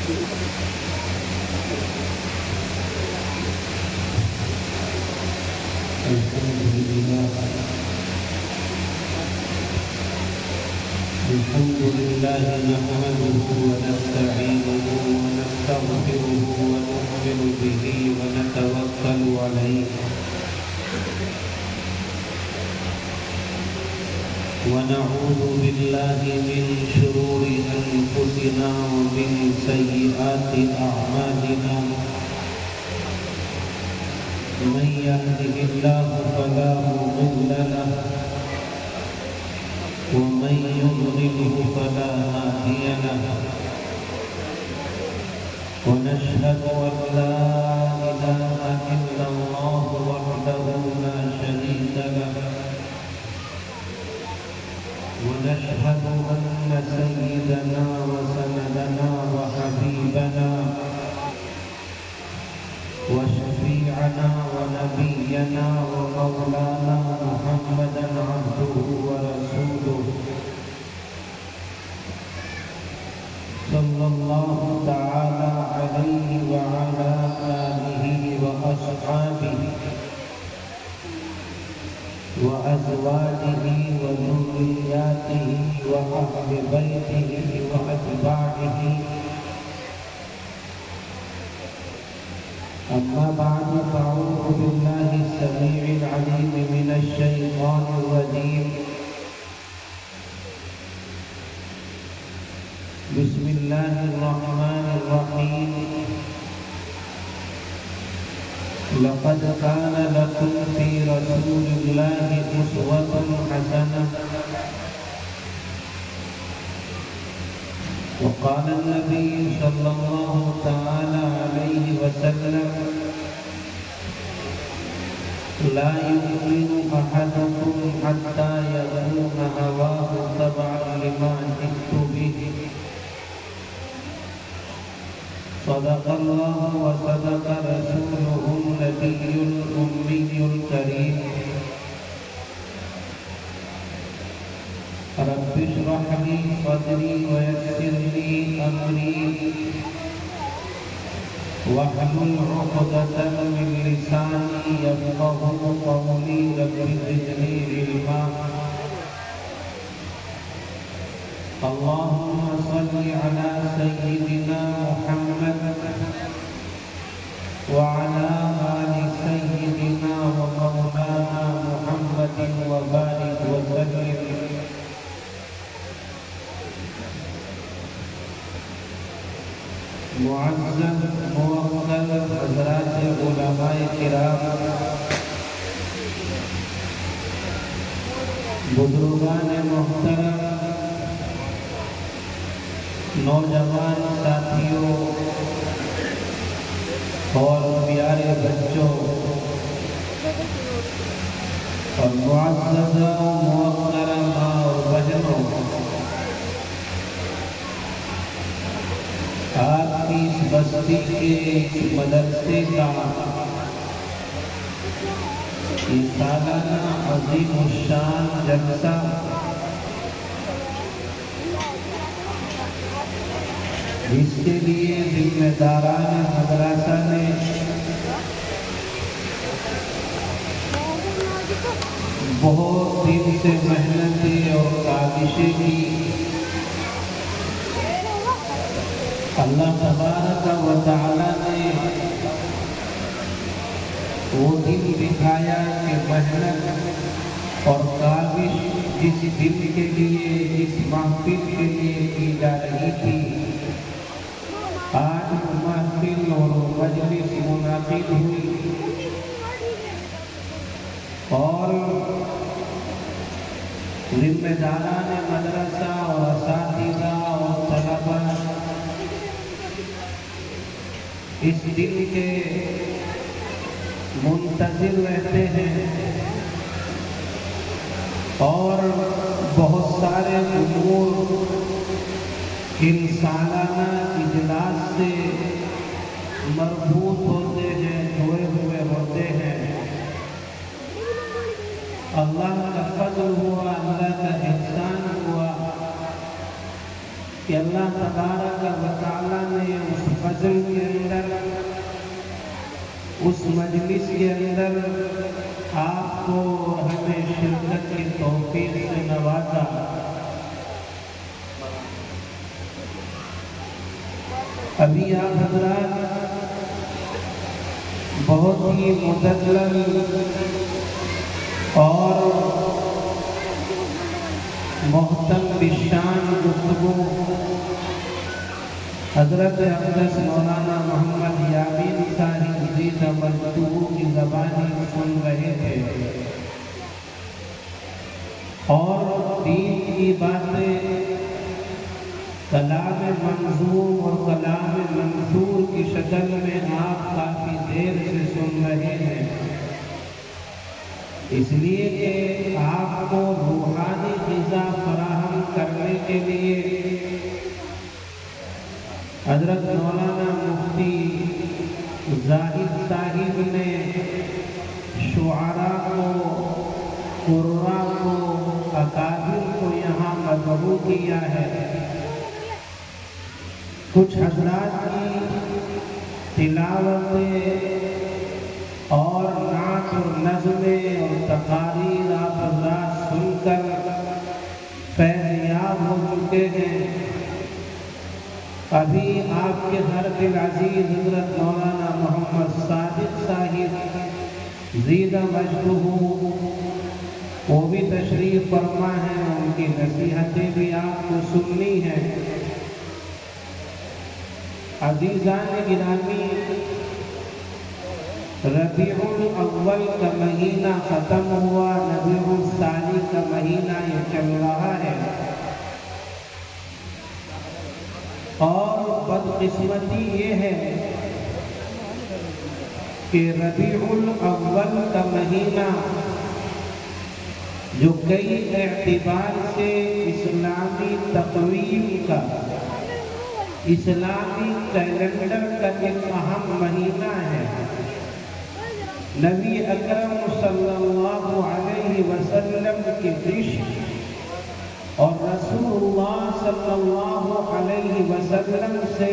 الحمد لله نحمده ونستعينه ونستغفره ونؤمن به ونتوكل عليه ونعوذ بالله من شرور أنفسنا ومن سيئات أعمالنا من يهده الله فلا مضل له ومن يضلله فلا هادي له ونشهد أن لا إله إلا الله وحده لا شريك له ونشهد أن سيدنا وسندنا وحبيبنا وشفيعنا ونبينا ومولانا محمدا عبده ورسوله صلى الله تعالى عليه وعلى آله وأصحابه وأزواجه وذرياته وأهل بيته وأتباعه أما بعد فأعوذ بالله السميع العليم من الشيطان الرجيم بسم الله الرحمن الرحيم لقد كان لكم في رسول الله أسوة حسنة وقال النبي صلى الله تعالى عليه وسلم لا يؤمن أحدكم حتى يكون هواه تبعا لما جئت به صدق الله وصدق رسوله النبي الأمي الكريم رب اشرح لي صدري ويسر لي أمري واحلل عقدة من لساني يفقهوا قولي رب زدني علما اللهم صل على سيدنا محمد وعلى آل سيدنا ومولانا محمد وبارك وسلم معزز موقر حضرات علماء کرام بزرگان محترم نوجوان ساتھیوں اور پیارے بچوں اور معزز محترم اور بہنوں آپ کی اس بستی کے مدرسے کا یہ سالانہ عظیم الشان جلسہ جس کے لیے ذمہ داران مدرسہ نے بہت دن سے محنتیں اور کاوشیں کی اللہ تبارک و تعالی نے وہ دن دکھایا کہ محنت اور کاوش جس دن کے لیے جس محفل کے لیے کی جا رہی تھی آج محفل اور مجلس منعقد ہوئی اور ذمہ داران مدرسہ اور اساتذہ اور طلباء اس دن کے منتظر رہتے ہیں اور بہت سارے امور ان سالانہ اجلاس سے مربوط ہوتے ہیں، جڑے ہوئے ہوتے ہیں۔ اللہ کا فضل ہوا، اللہ کا احسان ہوا کہ اللہ تبارک و تعالیٰ نے اس فضل کے اندر، اس مجلس کے اندر آپ کو ہمیں شرکت کی توفیق سے نوازا۔ ابھی آپ حضرات بہت ہی مدلل اور محتم بشان گفتگو حضرت اقدس مولانا محمد یامین صاحب زیدہ مجدوب کی زبانی سن رہے تھے، اور دین کی باتیں کلام منظوم اور کلام منثور کی شکل میں آپ کافی دیر سے سن رہے ہیں، اس لیے کہ آپ کو روحانی غذا فراہم کرنے کے لیے حضرت مولانا مفتی زاہد صاحب نے شعراء کو، قراء کو، اکابر کو یہاں مدعو کیا ہے۔ کچھ حضرات کی تلاوتیں اور نعت و نظمیں اور تقاریر آپ حضرات سن کر فیضیاب ہو چکے ہیں۔ ابھی آپ کے گھر کے عزیز حضرت مولانا محمد صادق صاحب زیدہ مجدوب وہ بھی تشریف فرما ہے، ان کی نصیحتیں بھی آپ کو سننی ہیں۔ عزیزان گرامی، ربیع الاول کا مہینہ ختم ہوا، ربیع الثانی کا مہینہ یہ چل رہا ہے، اور بدقسمتی یہ ہے کہ ربیع الاول کا مہینہ جو کئی اعتبار سے اسلامی تقویم کا، اسلامی کیلنڈر کا ایک اہم مہینہ ہے۔ نبی اکرم صلی اللہ علیہ وسلم کی عشق اور رسول اللہ صلی اللہ علیہ وسلم سے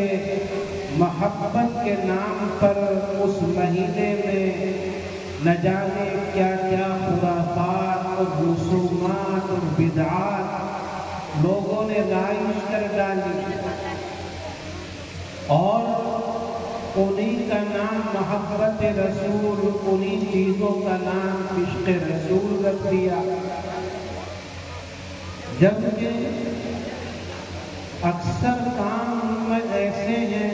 محبت کے نام پر اس مہینے میں نہ جانے کیا کیا خرافات اور رسومات اور بدعات لوگوں نے رائج کر ڈالی، اور انہی کا نام محبت رسول، انہی چیزوں کا نام عشق رسول رکھ دیا، جبکہ اکثر کام میں ایسے ہیں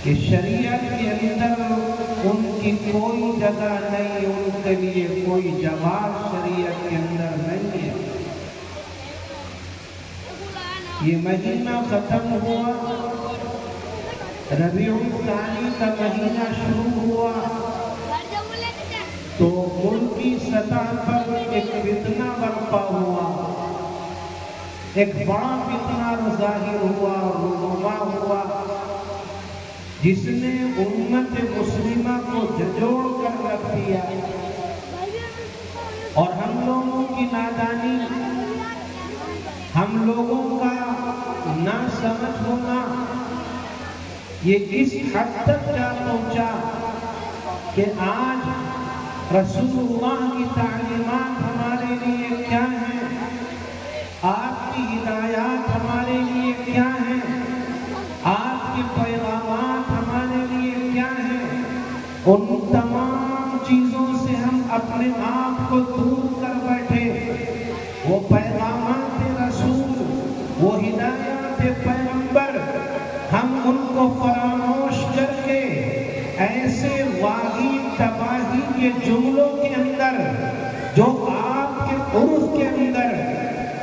کہ شریعت کے اندر ان کی کوئی جگہ نہیں، ان کے لیے کوئی جواز شریعت کے اندر نہیں ہے۔ یہ مہینہ ختم ہوا، ربیع الثانی کا مہینہ شروع ہوا، تو ملکی سطح پر ایک فتنہ برپا ہوا، ایک بڑا فتنہ ظاہر ہوا اور رونما ہوا، جس نے امت مسلمہ کو جھنجھوڑ کر رکھ دیا، اور ہم لوگوں کی نادانی، ہم لوگوں کا نہ سمجھ ہونا یہ اس حد تک جا پہنچا کہ آج رسول اللہ کی تعلیمات ہمارے لیے کیا ہیں، آپ کی ہدایات ہمارے لیے کیا ہیں، آپ کے پیغامات ہمارے لیے کیا ہیں، ان تمام چیزوں سے ہم اپنے آپ کو دور کر بیٹھے۔ وہ پیغامات رسول، وہ ہدایات پیغمبر، ہم ان کو فراموش کر کے ایسے واہی تباہی کے جملوں کے اندر جو آپ کے عرف کے اندر،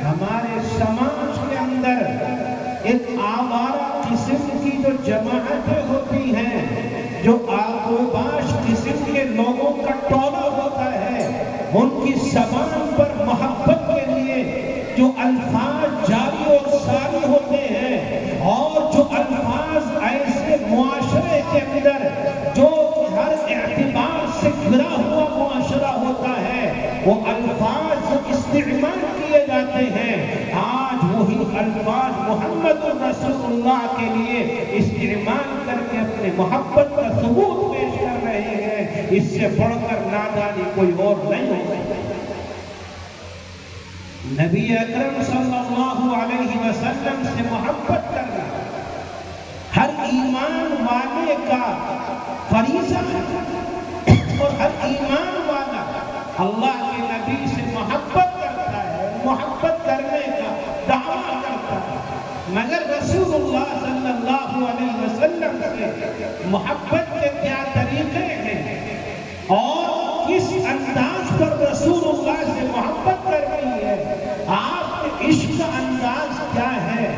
ہمارے سماج کے اندر ایک آوارہ قسم کی جو جماعتیں ہوتی ہیں، جو آغوباش قسم کے لوگوں کا ٹولہ ہوتا ہے، ان کی زبان پر محبت کے لیے جو الفاظ جاری اور ساری ہوتے ہیں، اور جو الفاظ ایسے معاشرے کے اندر جو ہر اعتبار سے گرا ہوا معاشرہ ہوتا ہے، وہ الفاظ استعمال کیے جاتے ہیں، آج رسول اللہ کے لیے استعمال کر کے اپنے محبت کا ثبوت پیش کر رہے ہیں، اس سے بڑھ کر نادانی کوئی اور نہیں ہو سکتی۔ نبی اکرم صلی اللہ علیہ وسلم سے محبت کرنا ہر ایمان والے کا فریضہ ہے، اور ہر ایمان والا اللہ کے نبی سے محبت کرتا ہے، محبت کرنے کا دعویٰ کرتا ہے، مگر رسول اللہ صلی اللہ علیہ وسلم سے محبت کے کیا طریقے ہیں اور کس انداز پر رسول اللہ سے محبت کرنی ہے، آپ کے عشق کا انداز کیا ہے،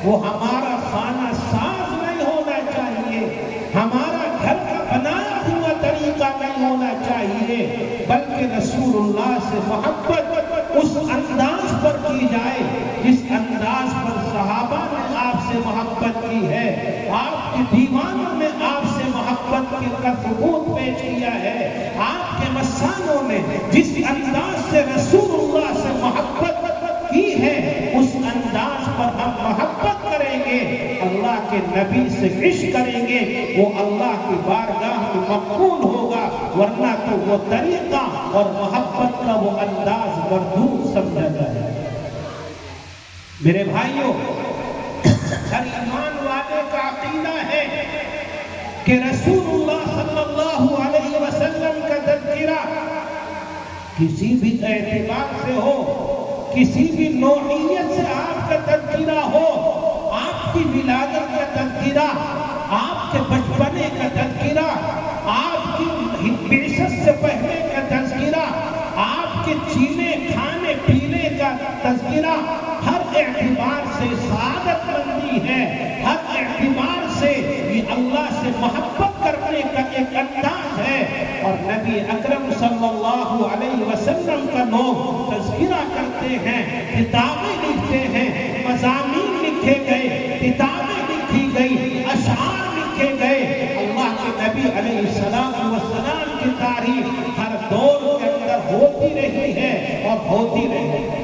وہ ہمارا خانہ ساز نہیں ہونا چاہیے، ہمارا گھر کا بنایا ہوا طریقہ نہیں ہونا چاہیے، بلکہ رسول اللہ سے محبت اس انداز پر کی جائے جس انداز پر صحابہ نے آپ سے محبت کی ہے، آپ کے دیوانوں نے آپ سے محبت کا ثبوت پیش کیا ہے، آپ کے مسانوں نے جس انداز سے رسول اللہ سے محبت کی ہے اس انداز پر ہم محبت کریں گے، اللہ کے نبی سے عشق کریں گے، وہ اللہ کی بارگاہ میں مقبول ہوگا، ورنہ تو وہ طریقہ اور محبت کا وہ انداز مردود سمجھا جائے۔ میرے بھائیوں، ہر ایمان والے کا عقیدہ ہے کہ رسول اللہ صلی اللہ علیہ وسلم کا تذکرہ کسی بھی اعتبار سے ہو، کسی بھی نوعیت سے آپ کا تذکرہ ہو، آپ کی ولادت کا تذکرہ، آپ کے بچپنے کا تذکرہ، آپ کی بعثت سے پہلے کا تذکرہ، آپ کے جینے کھانے پینے کا تذکرہ، ہر اعتبار سے سعادت مندی ہے، ہر اعتبار سے یہ اللہ سے محبت کرنے کا ایک انداز ہے، اور نبی اکرم صلی اللہ علیہ وسلم کا لوگ تذکرہ کرتے ہیں، کتابیں لکھتے ہیں، مضامین لکھے گئے، کتابیں لکھی گئی، اشعار لکھے گئے، اللہ کے نبی علیہ السلام کی تعریف ہر دور کے اندر ہوتی رہی ہے اور ہوتی رہی ہے۔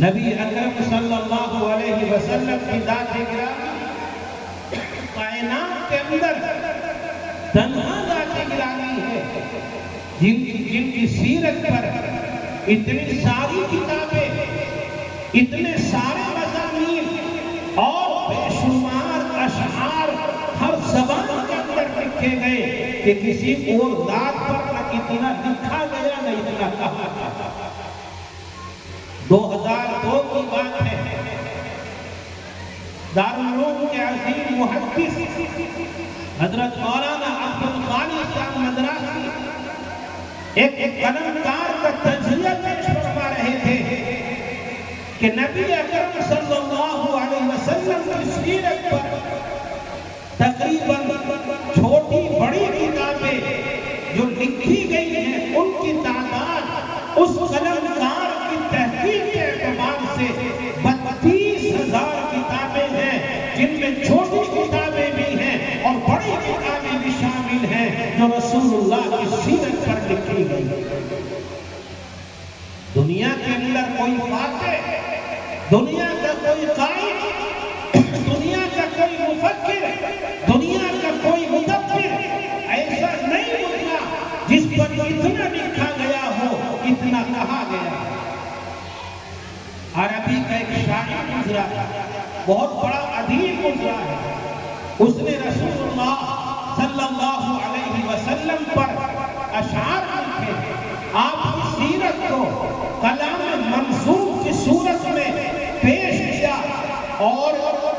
نبی اکرم صلی اللہ علیہ وسلم کی ذات گرامی کائنات کے اندر تنہا ذات گرامی ہے، جن کی سیرت پر اتنی ساری کتابیں، اتنے سارے مضامین اور بے شمار اشعار ہر زبان کے اندر لکھے گئے کہ کسی اور ذات پر نہ اتنا لکھا گیا نہ اتنا کہا گیا۔ 2002 کی بات ہے، دارالعلوم کے عظیم محدث حضرت مولانا عبدالغنی صاحب مدراسی ایک قلمکار کا تجزیہ پیش فرما رہے تھے کہ نبی اکرم صلی اللہ علیہ وسلم کی سیرت پر تقریباً چھوٹی بڑی کتابیں جو لکھی گئی ہیں ان کی تعداد اس قلمکار کی تحقیق کے اعتبار سے 32,000 کتابیں ہیں، جن میں چھوٹی کتابیں بھی ہیں اور بڑی کتابیں بھی شامل ہیں جو رسول اللہ کی سیرت پر لکھی گئی۔ دنیا کے اندر کوئی فاتح، دنیا کا کوئی قائد، دنیا کا کوئی مفکر، دنیا کا کوئی مدبر ایسا نہیں ہوتا جس پر اتنا لکھا گیا ہو، اتنا کہا گیا۔ عربی کا ایک شاعر گزرا ہے، بہت بڑا ادیب گزرا ہے، اس نے رسول اللہ صلی اللہ علیہ وسلم پر اشعار لکھے، آپ کی سیرت کو کلام منظوم کی صورت میں پیش کیا، اور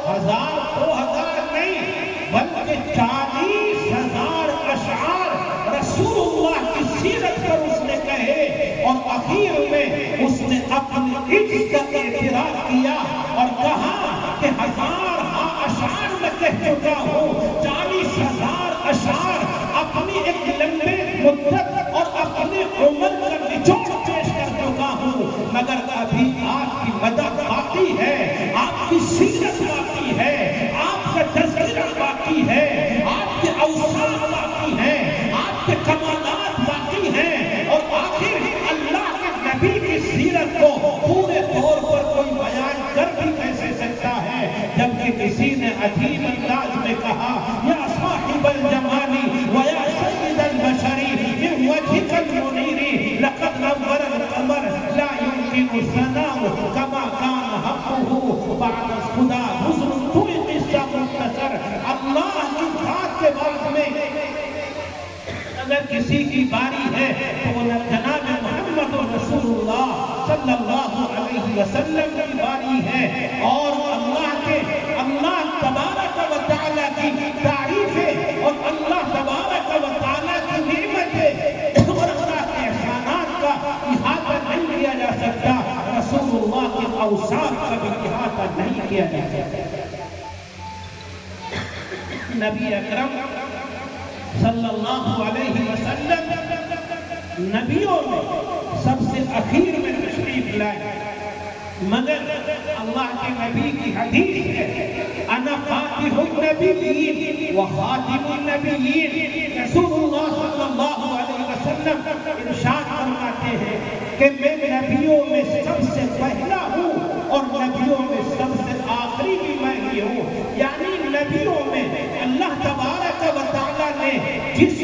1000 2000 نہیں بلکہ 40,000 اشعار رسول اللہ کی سیرت پر اس نے کہے، اور اخیر میں اس نے اپنی عزت کا اعتراف کیا اور کہا کہ 1000 اشعار میں کہہ چکا ہوں، 40,000 اشعار اپنی ایک لمبے مدت اور اپنی عمر کا نچوڑ پیش کر چکا ہوں، مگر ابھی آپ کی مدد باقی ہے، آپ کی سیرت باقی ہے، آپ کا تذکرہ باقی ہے، آپ کے اوصاف باقی ہیں، آپ کے کمالات باقی ہیں، اور آخر اللہ کے نبی کی سیرت کو پورے طور پر کوئی بیان عجیب انداز میں کہا یا صاحب الجمالی و یا سید البشری من وجهك المنیر لقد نور القمر لا يمكن ثناء كما كان حقه بعد خدا حسن تو قصہ مختصر اللہ کی ذات کے بعد میں اگر کسی کی باری ہے تو وہ جناب محمد رسول اللہ صلی اللہ علیہ وسلم کی باری ہے اور اللہ تبارک و تعالیٰ کی تعریف ہے اور اللہ تبارک و تعالیٰ کی نعمت ہے اور اللہ کے احسانات کا احاطہ نہیں کیا جا سکتا، رسول اللہ کے اوصاف کا بھی احاطہ نہیں کیا جا سکتا۔ نبی اکرم صلی اللہ علیہ وسلم نبیوں میں سب سے اخیر میں تشریف لائے، مگر اللہ کے نبی کی حدیث ہے انا فاتح النبیین و خاتم النبیین۔ رسول اللہ صلی اللہ علیہ وسلم ارشاد فرماتے ہیں کہ میں نبیوں میں سب سے پہلا ہوں اور نبیوں میں سب سے آخری بھی میں ہی ہوں، یعنی نبیوں میں اللہ تبارک و تعالیٰ نے جس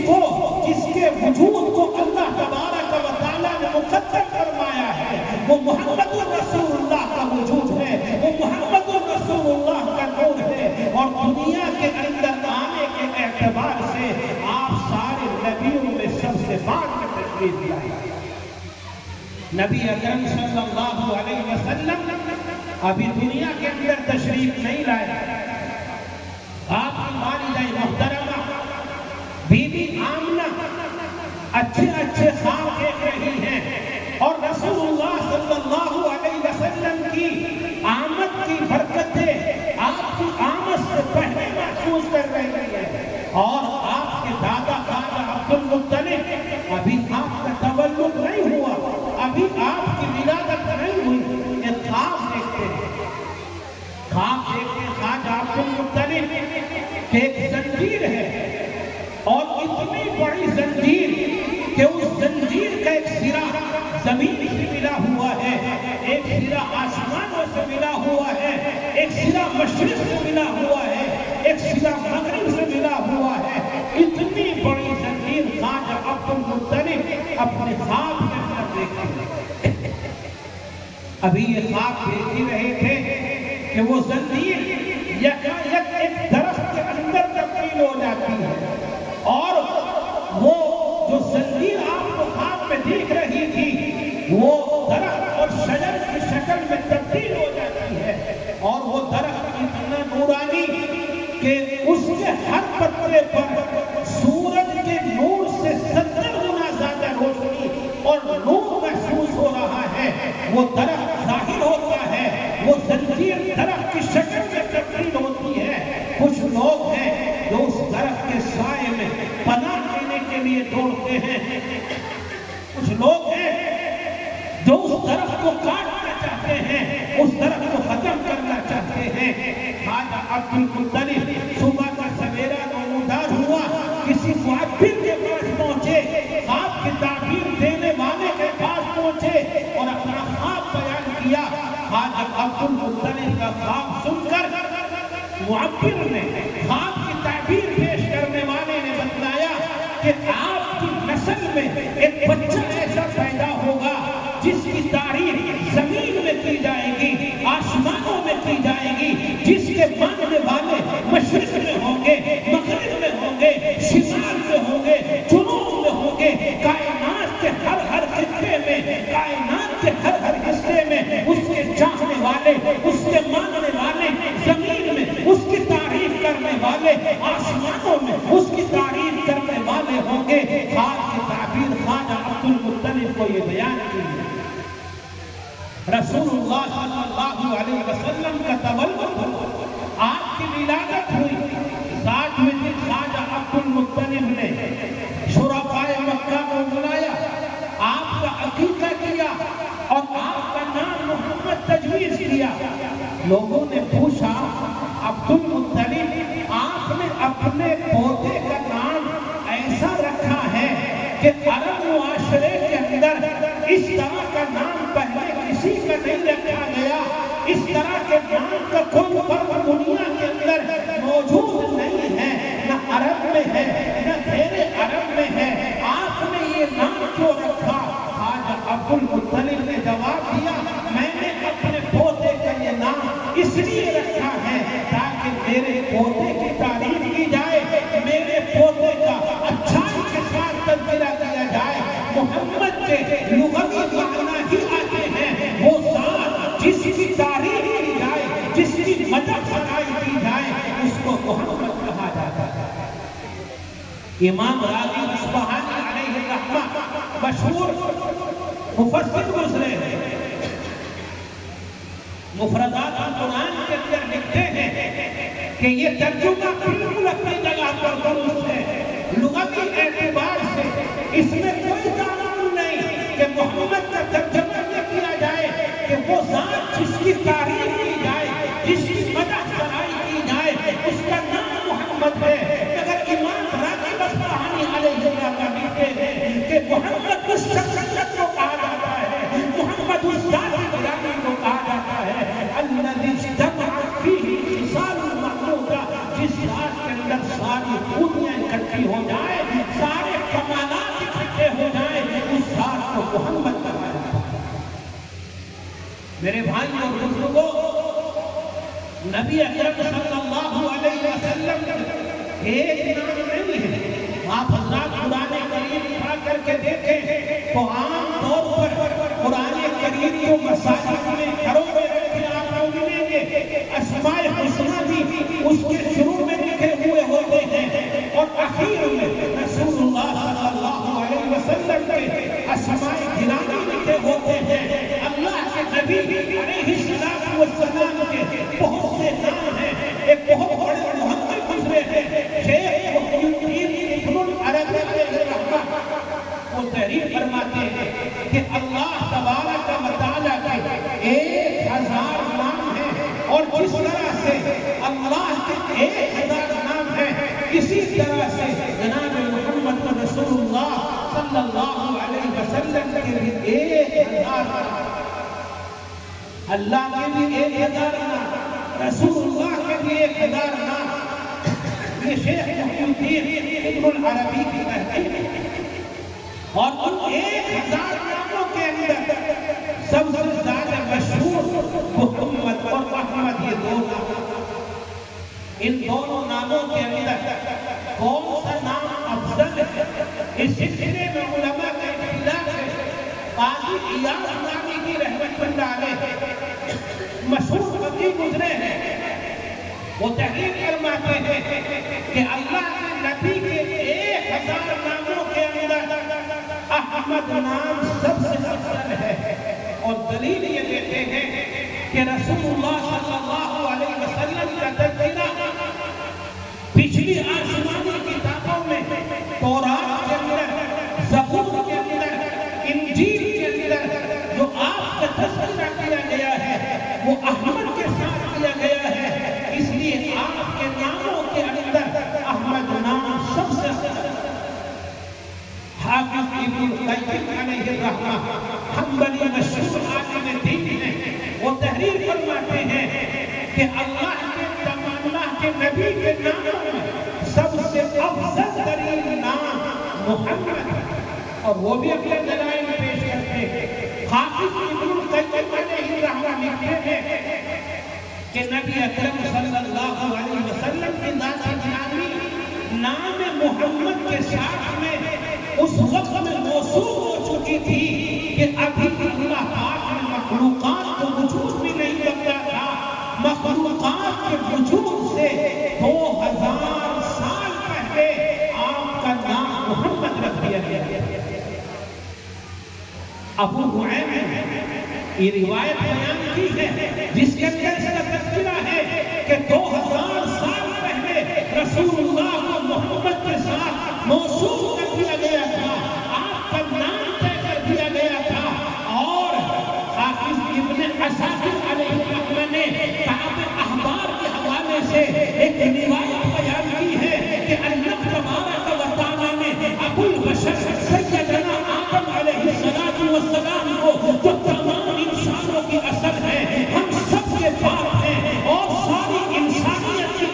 کے وجود کو اللہ تبارک و تعالیٰ نے مقدر فرمایا ہے وہ محمد رسول اللہ کا وجود ہے، وہ محمد رسول اللہ کا نور ہے، اور دنیا کے اندر آنے کے اعتبار سے آپ سارے نبیوں میں سب سے بعد میں تشریف لائے۔ نبی اکرم صلی اللہ علیہ وسلم ابھی دنیا کے اندر تشریف نہیں لائے، آپ کی والدہ محترمہ بی بی آمنہ اچھے خواب دیکھ رہی ہیں اور رسول اللہ صلی اللہ علیہ وسلم کی آمد کی برکتیں آپ کی آمد سے پہلے محسوس کر رہی ہیں، اور آپ کے دادا خواجہ عبد المطلب ابھی آپ کا تولد نہیں ہوا، ابھی آپ کی ولادت نہیں ہوئی، یہ خواب دیکھتے ہیں خواجہ عبد المطلب کہ ایک زنجیر ہے اور اتنی بڑی زنجیر کہ اس زنجیر کا ایک سرا زمین سے ملا ہوا ہے، ایک سرا آسمانوں سے ملا ہوا ہے، ایک سرا مشرق سے ملا ہوا ہے، ایک سرا مغرب سے ملا ہوا ہے، اتنی بڑی زنجیر خواجہ عبد المطلب اپنے خواب میں دیکھتے ہیں۔ ابھی یہ خواب دیکھ ہی رہے تھے کہ وہ زنجیر یکایک ایک درخت کے اندر تبدیل ہو جاتی ہے، اور وہ جو زنجیر آپ کو خواب میں دیکھ رہی تھی وہ درخت اور شجر کی شکل میں تبدیل ہو جاتی ہے، اور وہ درخت اتنا نورانی کہ اس کے ہر پتے پر سورج کے نور سے 70 گنا زیادہ روشنی اور نور محسوس ہو رہا ہے، وہ درخت ظاہر ہوتا ہے، وہ زنجیر درخت کی شکل میں تبدیل ہوتی ہے۔ کچھ لوگ ہیں جو اس درخت کے سائے میں پناہ لینے کے لیے دوڑتے ہیں، کچھ لوگ ہیں جو اس درخت کو کاٹنا چاہتے ہیں، اس درخت کو ختم کرنا چاہتے ہیں۔ خواجہ عبد المطلب صبح کا سویرا نمودار ہوا، کسی معبر کے پاس پہنچے، خواب کی تعبیر دینے والے کے پاس پہنچے اور اپنا خواب بیان کیا۔ خواجہ عبد المطلب کا خواب سن کر معبر نے، خواب کی تعبیر پیش کرنے والے نے بتلایا کہ آپ کی نسل میں ایک بچہ ایسا پیدا ہوگا جس کی تعریف زمین میں کی جائے گی، آسمانوں میں کی جائے گی، جس کے ماننے والے مشرق میں ہوں گے، مغرب میں ہوں گے، شمال میں ہوں گے، جنوب میں ہوں گے، کائنات کے ہر خطے میں، کائنات کے ہر حصے میں اس کے چاہنے والے، اس کے ماننے والے، زمین میں اس کی تعریف کرنے والے، آسمانوں میں اس کی تعریف کرنے والے ہوں گے۔ خواب کی تعبیر خواجہ عبد المطلب کو یہ بیان کی۔ رسول اللہ صلی اللہ علیہ وسلم کا تولد ہوا، آپ کی ولادت ہوئی، 60 دن خواجہ عبد المطلب نے شرفائے مکہ کو بلایا، آپ کا عقیقہ کیا اور آپ کا نام محمد تجویز کیا۔ لوگوں نے پوچھا عبد المطلب آپ نے اپنے پوتے کا نام ایسا رکھا ہے کہ عرب معاشرے کے اندر اس طرح کا نام پہلے کسی کا نہیں رکھا گیا، اس طرح کے نام کا کوئی فرق دنیا کے اندر موجود نہیں ہے، نہ عرب میں ہے نہ غیر عرب میں ہے، آپ نے یہ نام کیوں رکھا؟ خواجہ عبدالمطلب نے جواب دیا، میں نے اپنے پوتے کا یہ نام اس لیے رکھا ہے تاکہ میرے پوتے کی تعریف کی جائے، میرے پوتے کا اچھائی کے ساتھ تذکرہ کیا جائے۔ محمد کے لغوی معنی ہی آتے ہیں، وہ ذات جس کی تعریف کی جائے، جس کی مدح سرائی کی جائے، اس کو محمد کہا جاتا ہے۔ امام راغب اصفہانی علیہ الرحمہ مشہور مفسر گزرے ہیں، مفردات القرآن کے اندر لکھتے ہیں کہ یہ ترجمہ بالکل اپنی جگہ پر درست ہے، لغوی اعتبار سے اس میں کوئی تعلق نہیں کہ محمد کا ترجمہ یہ کیا جائے کہ وہ ذات جس کی تعریف کی جائے، جس کی مدح سرائی کی جائے، اس کا نام محمد ہے۔ مگر امام راغب اصفہانی علیہ الرحمہ لکھتے ہیں کہ محمد اس شخصیت کو کہا جاتا ہے، محمد اس ذات گرامی کو کہا جاتا ہے، الذی اجتمعت فیہ خصال المحمودہ، جس ذات کے اندر ساری خوبیاں اکٹھی ہو جائے، سارے کمالات اکٹھے ہو جائیں، اس ذات کو محمد کہا جاتا ہے۔ میرے بھائی اور بزرگوں، نبی اکرم صلی اللہ علیہ وسلم ایک نام نہیں ہے۔ آپ حضرات قرآن کریم اٹھا کر کے دیکھیں تو عام طور پر قرآن کریم کو مساجد میں گھروں میں رکھے آپ کو ملیں گے، اسماء الحسنہ بھی اس کے شروع میں لکھے ہوئے ہوتے ہیں اور آخر میں رسول اللہ صلی اللہ علیہ وسلم کے اسماء گرامی لکھے ہوتے ہیں۔ اللہ کے نبی علیہ السلام کے بہت سے نام ہیں۔ ایک بہت بڑے محقق گزرے ہیں، شیخ محی الدین ابن العربی علیہ الرحمہ، وہ تحریر فرماتے ہیں کہ اللہ تبارک و تعالیٰ کے 1000 نام ہیں، اور جس طرح سے اللہ کے 1000 نام ہیں، اسی طرح سے جناب محمد رسول اللہ صلی اللہ علیہ وسلم کے بھی 1000 نام، اللہ کے بھی 1000 نام، رسول اللہ کے بھی 1000 نام۔ یہ شیخ محی الدین ابن العربی کی تحقیق ہے، اور ان 1000 ناموں کے اندر سب سے زیادہ مشہور محمد اور احمد، یہ دو نام۔ ان دونوں ناموں کے اندر کون سا نام افضل ہے، اس سلسلے میں علماء کا اختلاف ہے۔ قاضی ایاز نامی کی رحمت اللہ علیہ مشہور فقیہ گزرے ہیں، وہ تحریر فرماتے ہیں کہ اللہ کے نبی کے 1000 ناموں کے اندر احمد نام سب سے افضل ہے، اور دلیل یہ دیتے ہیں کہ رسول اللہ صلی اللہ علیہ وسلم کا تذکرہ پچھلی آسمانی کتابوں میں، تورات کے اندر، زبور کے اندر، انجیل کے اندر جو آپ کا تذکرہ کیا گیا ہے وہ احمد کے ساتھ کیا گیا ہے، اس لیے آپ کے ناموں کے اندر احمد نام سب سے افضل ہے۔ حافظ ابن القیم علیہ الرحمہ حنبلی مشہور عالم دین ہیں، وہ تحریر فرماتے ہیں کہ اللہ کے نبی کے ناموں میں سب سے افضل ترین نام محمد ہے، اور وہ بھی اپنے دلائل پیش کرتے ہیں۔ حافظ ابن القیم علیہ الرحمہ لکھتے ہیں کہ نبی اکرم صلی اللہ علیہ وسلم کی ذات گرامی نام محمد کے ساتھ میں اس وقت میں موصول ہو چکی تھی کہ ابھی اللہ پاک نے مخلوقات کو وجود بھی نہیں بنتا تھا، مخلوقات کے وجود سے 2000 سال پہلے آپ کا نام محمد رکھ دیا گیا۔ ابو نعیم نے یہ روایت بیان کی ہے جس کے اندر اس کا تذکرہ ہے کہ 2000 سال پہلے رسول اللہ کو محمد کے ساتھ موصول کر دیا گیا تھا، آپ کا نام طے کر دیا گیا تھا۔ اور حافظ ابن عساکر علیہ الرحمہ نے کعب احبار کے حوالے سے ایک روایت بیان کی ہے کہ اللہ تبارک و تعالیٰ نے ابو البشر سیدنا آدم علیہ السلام کو، جو تمام انسانوں کی اصل ہے، ہم سب کے باپ ہیں اور ساری انسانیت کی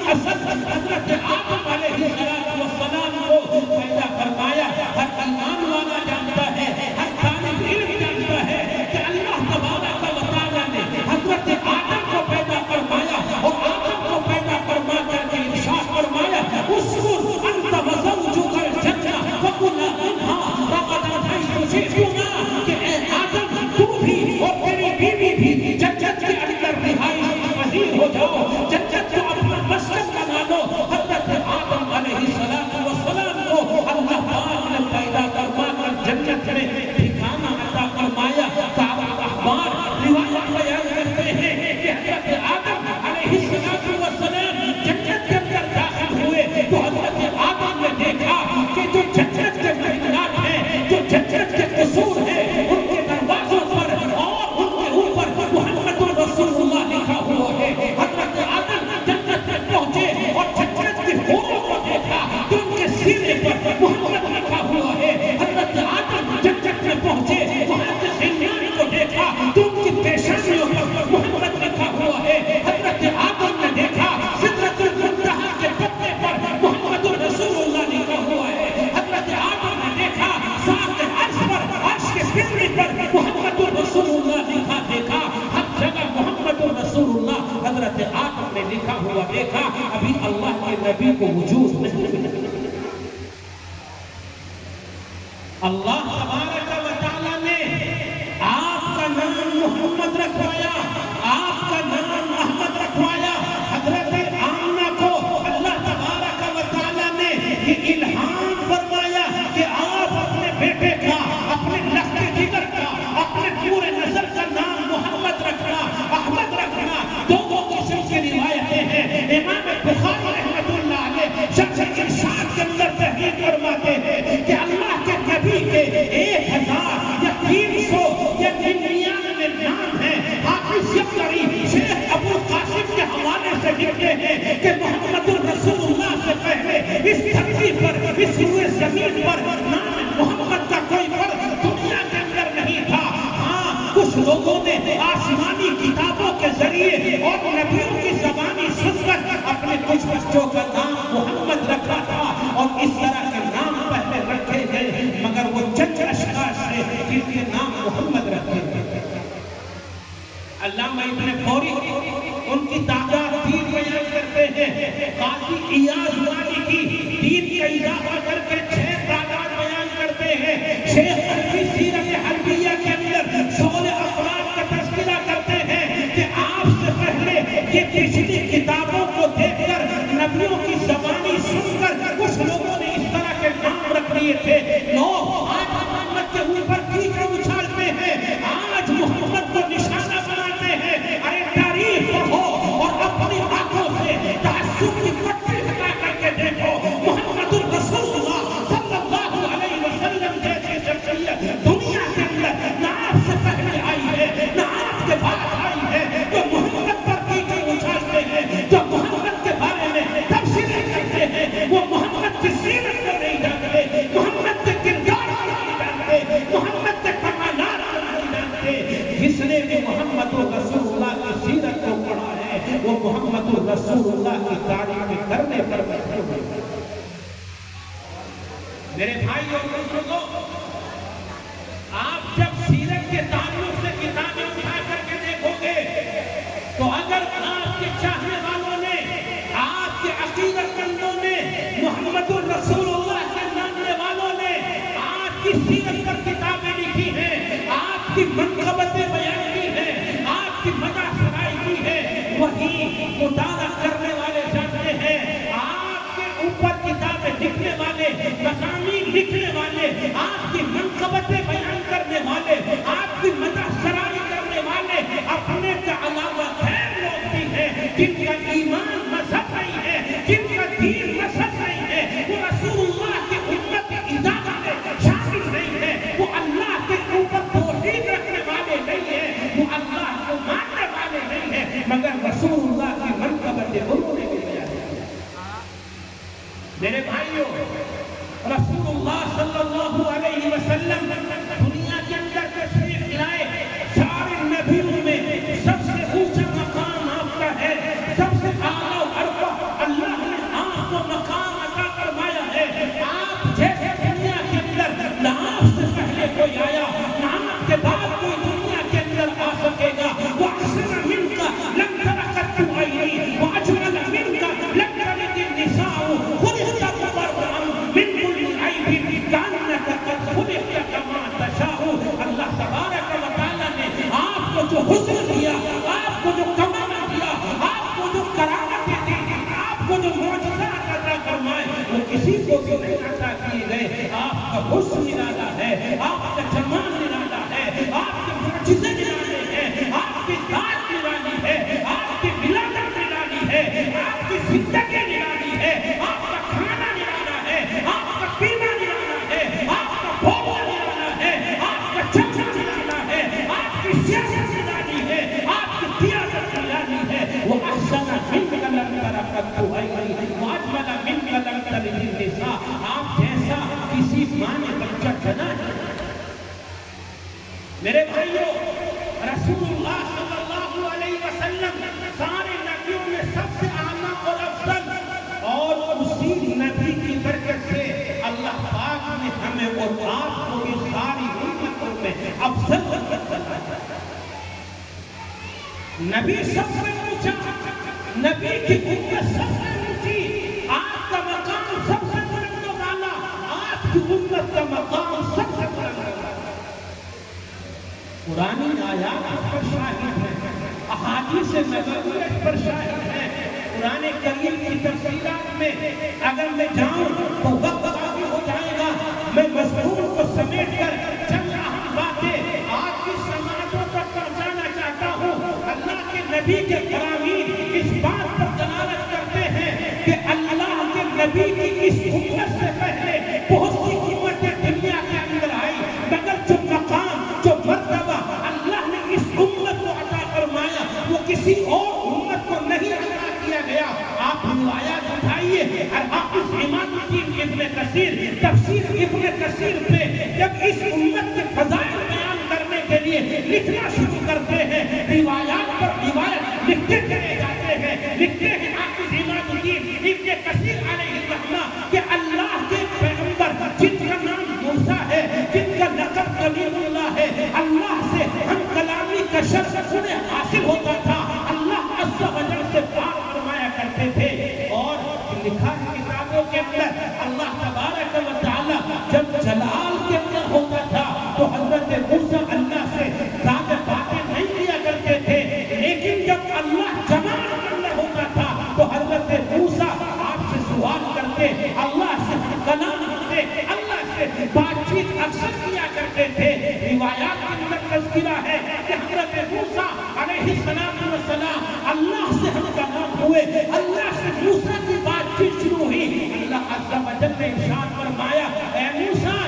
عطا فرما کر جنت میں ٹھکانہ عطا فرمایا۔ صحابہ احبار روایت بیان کرتے ہیں کہ حضرت آدم علیہ السلام جنت کے اندر داخل ہوئے تو حضرت آدم نے دیکھا کہ جو جنت کے محلات ہیں، جو جنت کے قصور ہیں، ان کے دروازوں پر اور ان کے اوپر محمد رسول اللہ لکھا ہوا ہے۔ حضرت آدم جنت میں پہنچے اور جنت کی حوروں کو دیکھا تو ان کے سینے پر محمد لکھا ہوا ہے۔ حضرت آدم جنت میں پہنچے وہاں کے خلیان کو دیکھا تو ان کی پیشانیوں پر محمد لکھا ہوا ہے۔ حضرت آدم نے دیکھا سدرۃ المنتہا کے پتے پر محمد رسول اللہ لکھا ہوا ہے۔ حضرت آدم نے دیکھا ساتھ عرش پر، عرش کے سرے پر محمد رسول اللہ لکھا دیکھا۔ ہر جگہ محمد رسول اللہ حضرت آدم نے لکھا ہوا دیکھا۔ ابھی اللہ کے نبی کو وجود نہیں ملا۔ اللہ تبارک و تعالیٰ نے آپ کا نام محمد رکھوایا، آپ کا نام احمد رکھوایا۔ حضرت آمنہ کو اللہ تبارک و تعالیٰ نے یہ الہام فرمایا کہ آپ اپنے بیٹے کا، اپنے لخت جگر کا، اپنے پورے نسل کا نام محمد رکھنا، احمد رکھنا۔ دونوں قسم کی روایتیں ہیں۔ امام بخاری رحمۃ اللہ علیہ شخص ارشاد کے اندر تحقیق فرماتے ہیں کہ اللہ کے نبی کے 1000 یا 300 یا 99 نام ہیں۔ حافظ یقری شیخ ابو قاسم کے حوالے سے لکھتے ہیں کہ محمد رسول اللہ سے پہلے اس دھرتی پر، اس روئے زمین پر نام محمد کا کوئی فرد دنیا کے اندر نہیں تھا۔ ہاں، کچھ لوگوں نے آسمانی کتابوں کے ذریعے اور نبیوں کی زبانی سن کر اپنے کچھ بچوں کا نام محمد رکھا تھا اور اس طرح کے نام پہلے رکھے گئے، مگر وہ چند اشخاص سے جن کے نام محمد رکھے گئے۔ علامہ ابن فوری ان کی تعداد 3 بیان کرتے ہیں۔ قاضی ایاز مالکی 3 کا اضافہ کر کے 6 تعداد بیان کرتے ہیں۔ شیخ عربی سیرت حربیہ کے اندر 16 افراد کا تذکرہ کرتے ہیں کہ آپ سے پہلے یہ پچھلی کتابوں کو دیکھ کر، نبیوں کی زبانی سن کر کچھ لوگوں نے اس طرح کے نام رکھ لیے تھے۔ لوگ آج محمد کے اوپر کیچڑ اچھالتے ہیں، آج محمد کو نشانہ بناتے ہیں۔ ارے تاریخ پڑھو اور اپنی آنکھوں سے تعصب کی پٹی ہٹا کر کے دیکھو۔ محمد الرسول اللہ صلی اللہ علیہ وسلم جیسی شخصیت دنیا کے اندر نہ آپ سے پہلے آئی ہے نہ آپ کے بعد آئی ہے۔ جو محمد پر کیچڑ اچھالتے ہیں، جو محمد کے بارے میں تبصرے کرتے ہیں، وہ محمد کی سیرت کو نہیں جانتے، محمد کے کردار کو نہیں جانتے، محمد کے کمالات کو نہیں جانتے۔ جس نے بھی محمد رسول اللہ کی سیرت کو پڑھا ہے وہ محمد رسول اللہ کی تعریف کرنے پر مجبور ہے۔ میرے بھائی اور بزرگوں، آپ جب سیرت کے تعلق سے کتابیں اٹھا کر کے دیکھو گے تو اگر آپ کے چاہنے والوں نے، آپ کے عقیدت مندوں نے، محمد رسول اللہ کے ماننے والوں نے آپ کی سیرت پر کتابیں لکھی ہیں، آپ کی منقبتیں بیان کی ہیں، آپ کی مدح سرائی کی ہے، وہی مطالعہ کرنے والے جانتے ہیں آپ کے اوپر کتابیں لکھنے والے، مضامین لکھنے والے، آپ کی منقبتیں بیان کرنے والے، آپ کی مدح سرائی کرنے والے اپنے کے علاوہ غیر لوگ بھی ہیں جن کا ایمان مذہب نہیں ہے، جن کا دین مذہب نہیں ہے، وہ رسول اللہ کی امت کی اجازت میں شامل نہیں ہے، وہ اللہ کے اوپر توحید رکھنے والے نہیں ہیں، وہ اللہ کو ماننے والے نہیں ہیں، مگر رسول اللہ کی منقبتیں انہوں نے بھی بیان کی۔ میرے بھائیوں، رسول اللہ صلی اللہ علیہ وسلم دنیا کے اندر تشریف لائے، سارے نبیوں میں سب سے اونچا مقام آپ کا ہے، سب سے اعلیٰ و ارفع اللہ نے آپ کو مقام عطا فرمایا ہے۔ آپ جیسے دنیا کے اندر نہ آپ سے پہلے کوئی آیا نہ آپ کے بعد کوئی دنیا کے اندر آ سکے گا۔ وَأَحْسَنَ مِنْكَ لَمْ تَرَ قَطُّ عَيْنِي وَأَجْمَلَ مِنْكَ لَمْ تَلِدِ النِّسَاءُ خُلِقْتَ مُبَرَّأً مِنْ كُلِّ عَيْبٍ كَأَنَّكَ قَدْ خُلِقْتَ كَمَا تَشَاءُ۔ اللہ تبارک و تعالیٰ نے آپ کو جو حسن دیا، آپ کو جو کمال دیا، آپ کو جو کرامتیں دی، آپ کو جو معجزات عطا فرمائے، وہ کسی کو بھی نہیں عطا کیے گئے۔ آپ کا حسن زنا ہے۔ میرے بھائیوں، رسول اللہ صلی اللہ علیہ وسلم سارے نبیوں میں سب سے اعلیٰ اور افضل، اور اسی نبی کی برکت سے اللہ پاک نے ہمیں اور آپ کو بھی ساری امتوں میں افضل بنایا۔ نبی سب سے اونچا، نبی کی امت سب سے اونچی، آپ کا مقام سب سے بلند و بالا، آپ کی امت کا مقام سب سے بلند و بالا۔ قرآنی آیات اس پر شاہد ہیں، احادیث نبوی اس پر شاہد ہیں۔ قرآن کریم کی تفسیرات میں اگر میں جاؤں تو وقت کافی ہو جائے گا، میں مضمون کو سمیٹ کر چند اہم باتیں آپ کی سماعتوں تک پہنچانا چاہتا ہوں۔ اللہ کے نبی کے فرامین اس بات پر دلالت کرتے ہیں کہ اللہ کے نبی کی اس امت سے پہلے بہت سی امتیں دنیا کے اندر آئی، مگر جو مقام، جو مرتبہ اللہ نے اس امت کو عطا فرمایا وہ کسی اور امت کو نہیں عطا کیا گیا۔ آپ روایات اٹھائیے، اور آپ اس امام الدین ابن کثیر تفسیر ابن کثیر پہ جب اس امت کے فضائل بیان کرنے کے لیے لکھنا شروع کرتے ہیں، روایات پر روایت لکھتے چلے جاتے ہیں، لکھتے ہیں آپ اس امام الدین ابن کثیر علیہ الرحمہ کہ اللہ کے پیغمبر جن کا نام موسیٰ ہے، جن کا لقب کلیم اللہ ہے، اللہ سے ہم کلامی کا شرف انہیں حاصل ہوتا تھا، اللہ عز و جل سے بات فرمایا کرتے تھے۔ اور لکھا ہے کتابوں کے اندر اللہ تبارک و تعالی جب جلال کے اندر ہوتا تھا تو حضرت موسیٰ اللہ سے زیادہ باتیں نہیں کیا کرتے تھے، لیکن جب اللہ جمال کے اندر ہوتا تھا تو حضرت موسیٰ آپ سے سوال کرتے، اللہ سے کلام کرتے، اللہ سے بات چیت اکثر کیا کرتے تھے۔ روایات کے اندر تذکرہ ہے کہ حضرت موسیٰ علیہ السلام اللہ سے ہم کلام ہوئے، اللہ سے موسیٰ کی بات چیت شروع ہوئی۔ اللہ عز و جل نے ارشاد فرمایا، اے موسیٰ،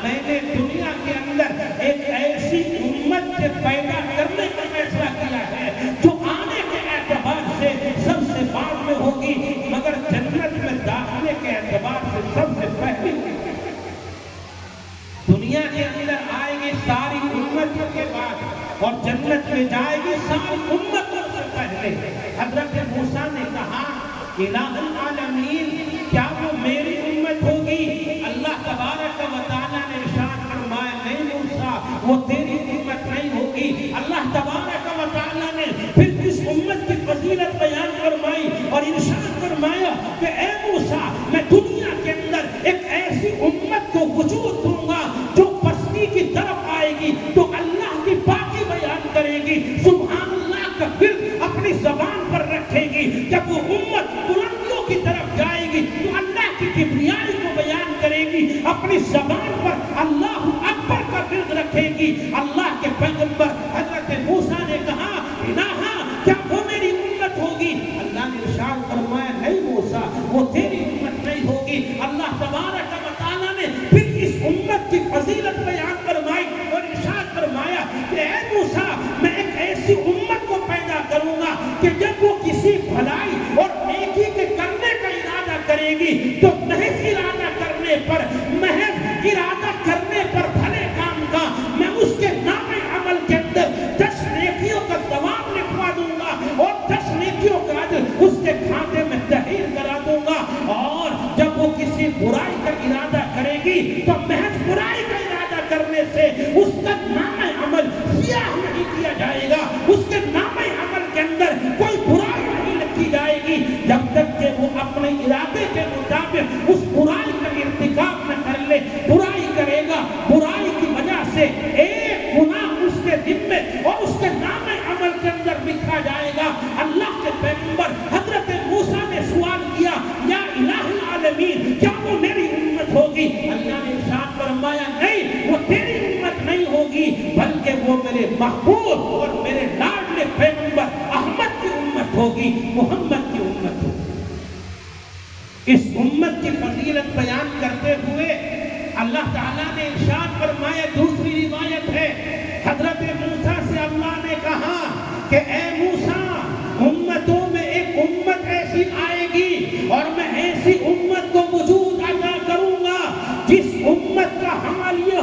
میں نے دنیا کے اندر ایک ایسی امت کے پیدا کرنے کا فیصلہ کیا ہے جو آنے کے اعتبار سے سب سے بعد میں ہوگی، مگر جنت میں داخلے کے اعتبار سے سب سے پہلے ہوگی۔ دنیا کے اندر آئے گی ساری امتوں کے بعد، اور جنت میں جائے گی ساری امتوں سے پہلے۔ حضرت موسیٰ نے کہا، الہ العالمین، کیا وہ میری امت ہوگی؟ اللہ تبارک و تعالیٰ نے ارشاد فرمایا، نہیں موسیٰ، وہ تیری امت نہیں ہوگی۔ اللہ تبارک و تعالیٰ نے پھر اس امت کی فضیلت بیان فرمائی اور ارشاد فرمایا کہ اے موسیٰ، میں دنیا کے اندر ایک ایسی امت کو وجود دوں گا جو پستی کی طرف آئے گی تو اللہ کی پاکی بیان کرے گی، سبحان اللہ کا ورد اپنی زبان پر رکھے گی۔ جب وہ امت بلندیوں کی طرف جائے گی تو اللہ کی کبریائی کو بیان کرے گی، اپنی زبان پر اللہ اکبر کا ورد رکھے گی۔ اللہ کے پیغمبر حضرت موسیٰ نے کہا، الہا، کیا وہ میری امت ہوگی؟ اللہ نے ارشاد فرمایا، نہیں موسیٰ، وہ تیری امت نہیں ہوگی۔ اللہ تبارک و تعالیٰ نے پھر اس امت کی فضیلت بیان فرمائی اور ارشاد فرمایا کہ اے موسیٰ، میں ایک ایسی امت کو پیدا کروں گا کہ جب وہ کسی بھلائی اور نیکی کے کرنے کا ارادہ کرے گی تو محض ارادہ کرنے پر، محض ارادہ کرنے پر بھلے کام کا میں اس کے نام عمل کے اندر 10 نیکیوں کا ثواب لکھوا دوں گا اور 10 نیکیوں کا اجر اس کے کھاتے میں تحریر کرا دوں گا۔ اور جب وہ کسی برائی کا ارادہ کرے گی تو محض برائی کا ارادہ کرنے سے اس کا نام عمل سیاہ نہیں کیا جائے گا، اس کے نام عمل کے اندر کوئی برائی نہیں لکھی جائے گی جب تک کہ وہ اپنے ارادے کے مطابق اس برائی کا ارتکاب نہ کر لے۔ برائی کرے گا، برائی کی وجہ سے ایک گناہ اس کے دل میں اور اس کے نام عمل کے اندر لکھا جائے گا۔ اللہ کے پیغمبر حضرت موسیٰ نے سوال کیا، یا الہ العالمین، کیا وہ میری امت ہوگی؟ اللہ نے ارشاد فرمایا، نہیں، وہ تیری امت نہیں ہوگی، بلکہ وہ میرے محبوب اور میرے لاڈلے پیغمبر احمد کی امت ہوگی، محمد کی امت ہوگی۔ اس امت کی فضیلت بیان کرتے ہوئے اللہ تعالیٰ نے ارشاد فرمایا، دوسری روایت ہے، حضرت موسیٰ سے اللہ نے کہا کہ اے موسیٰ، امتوں میں ایک امت ایسی آئے گی اور میں ایسی امت کو وجود عطا کروں گا جس امت کا حال یہ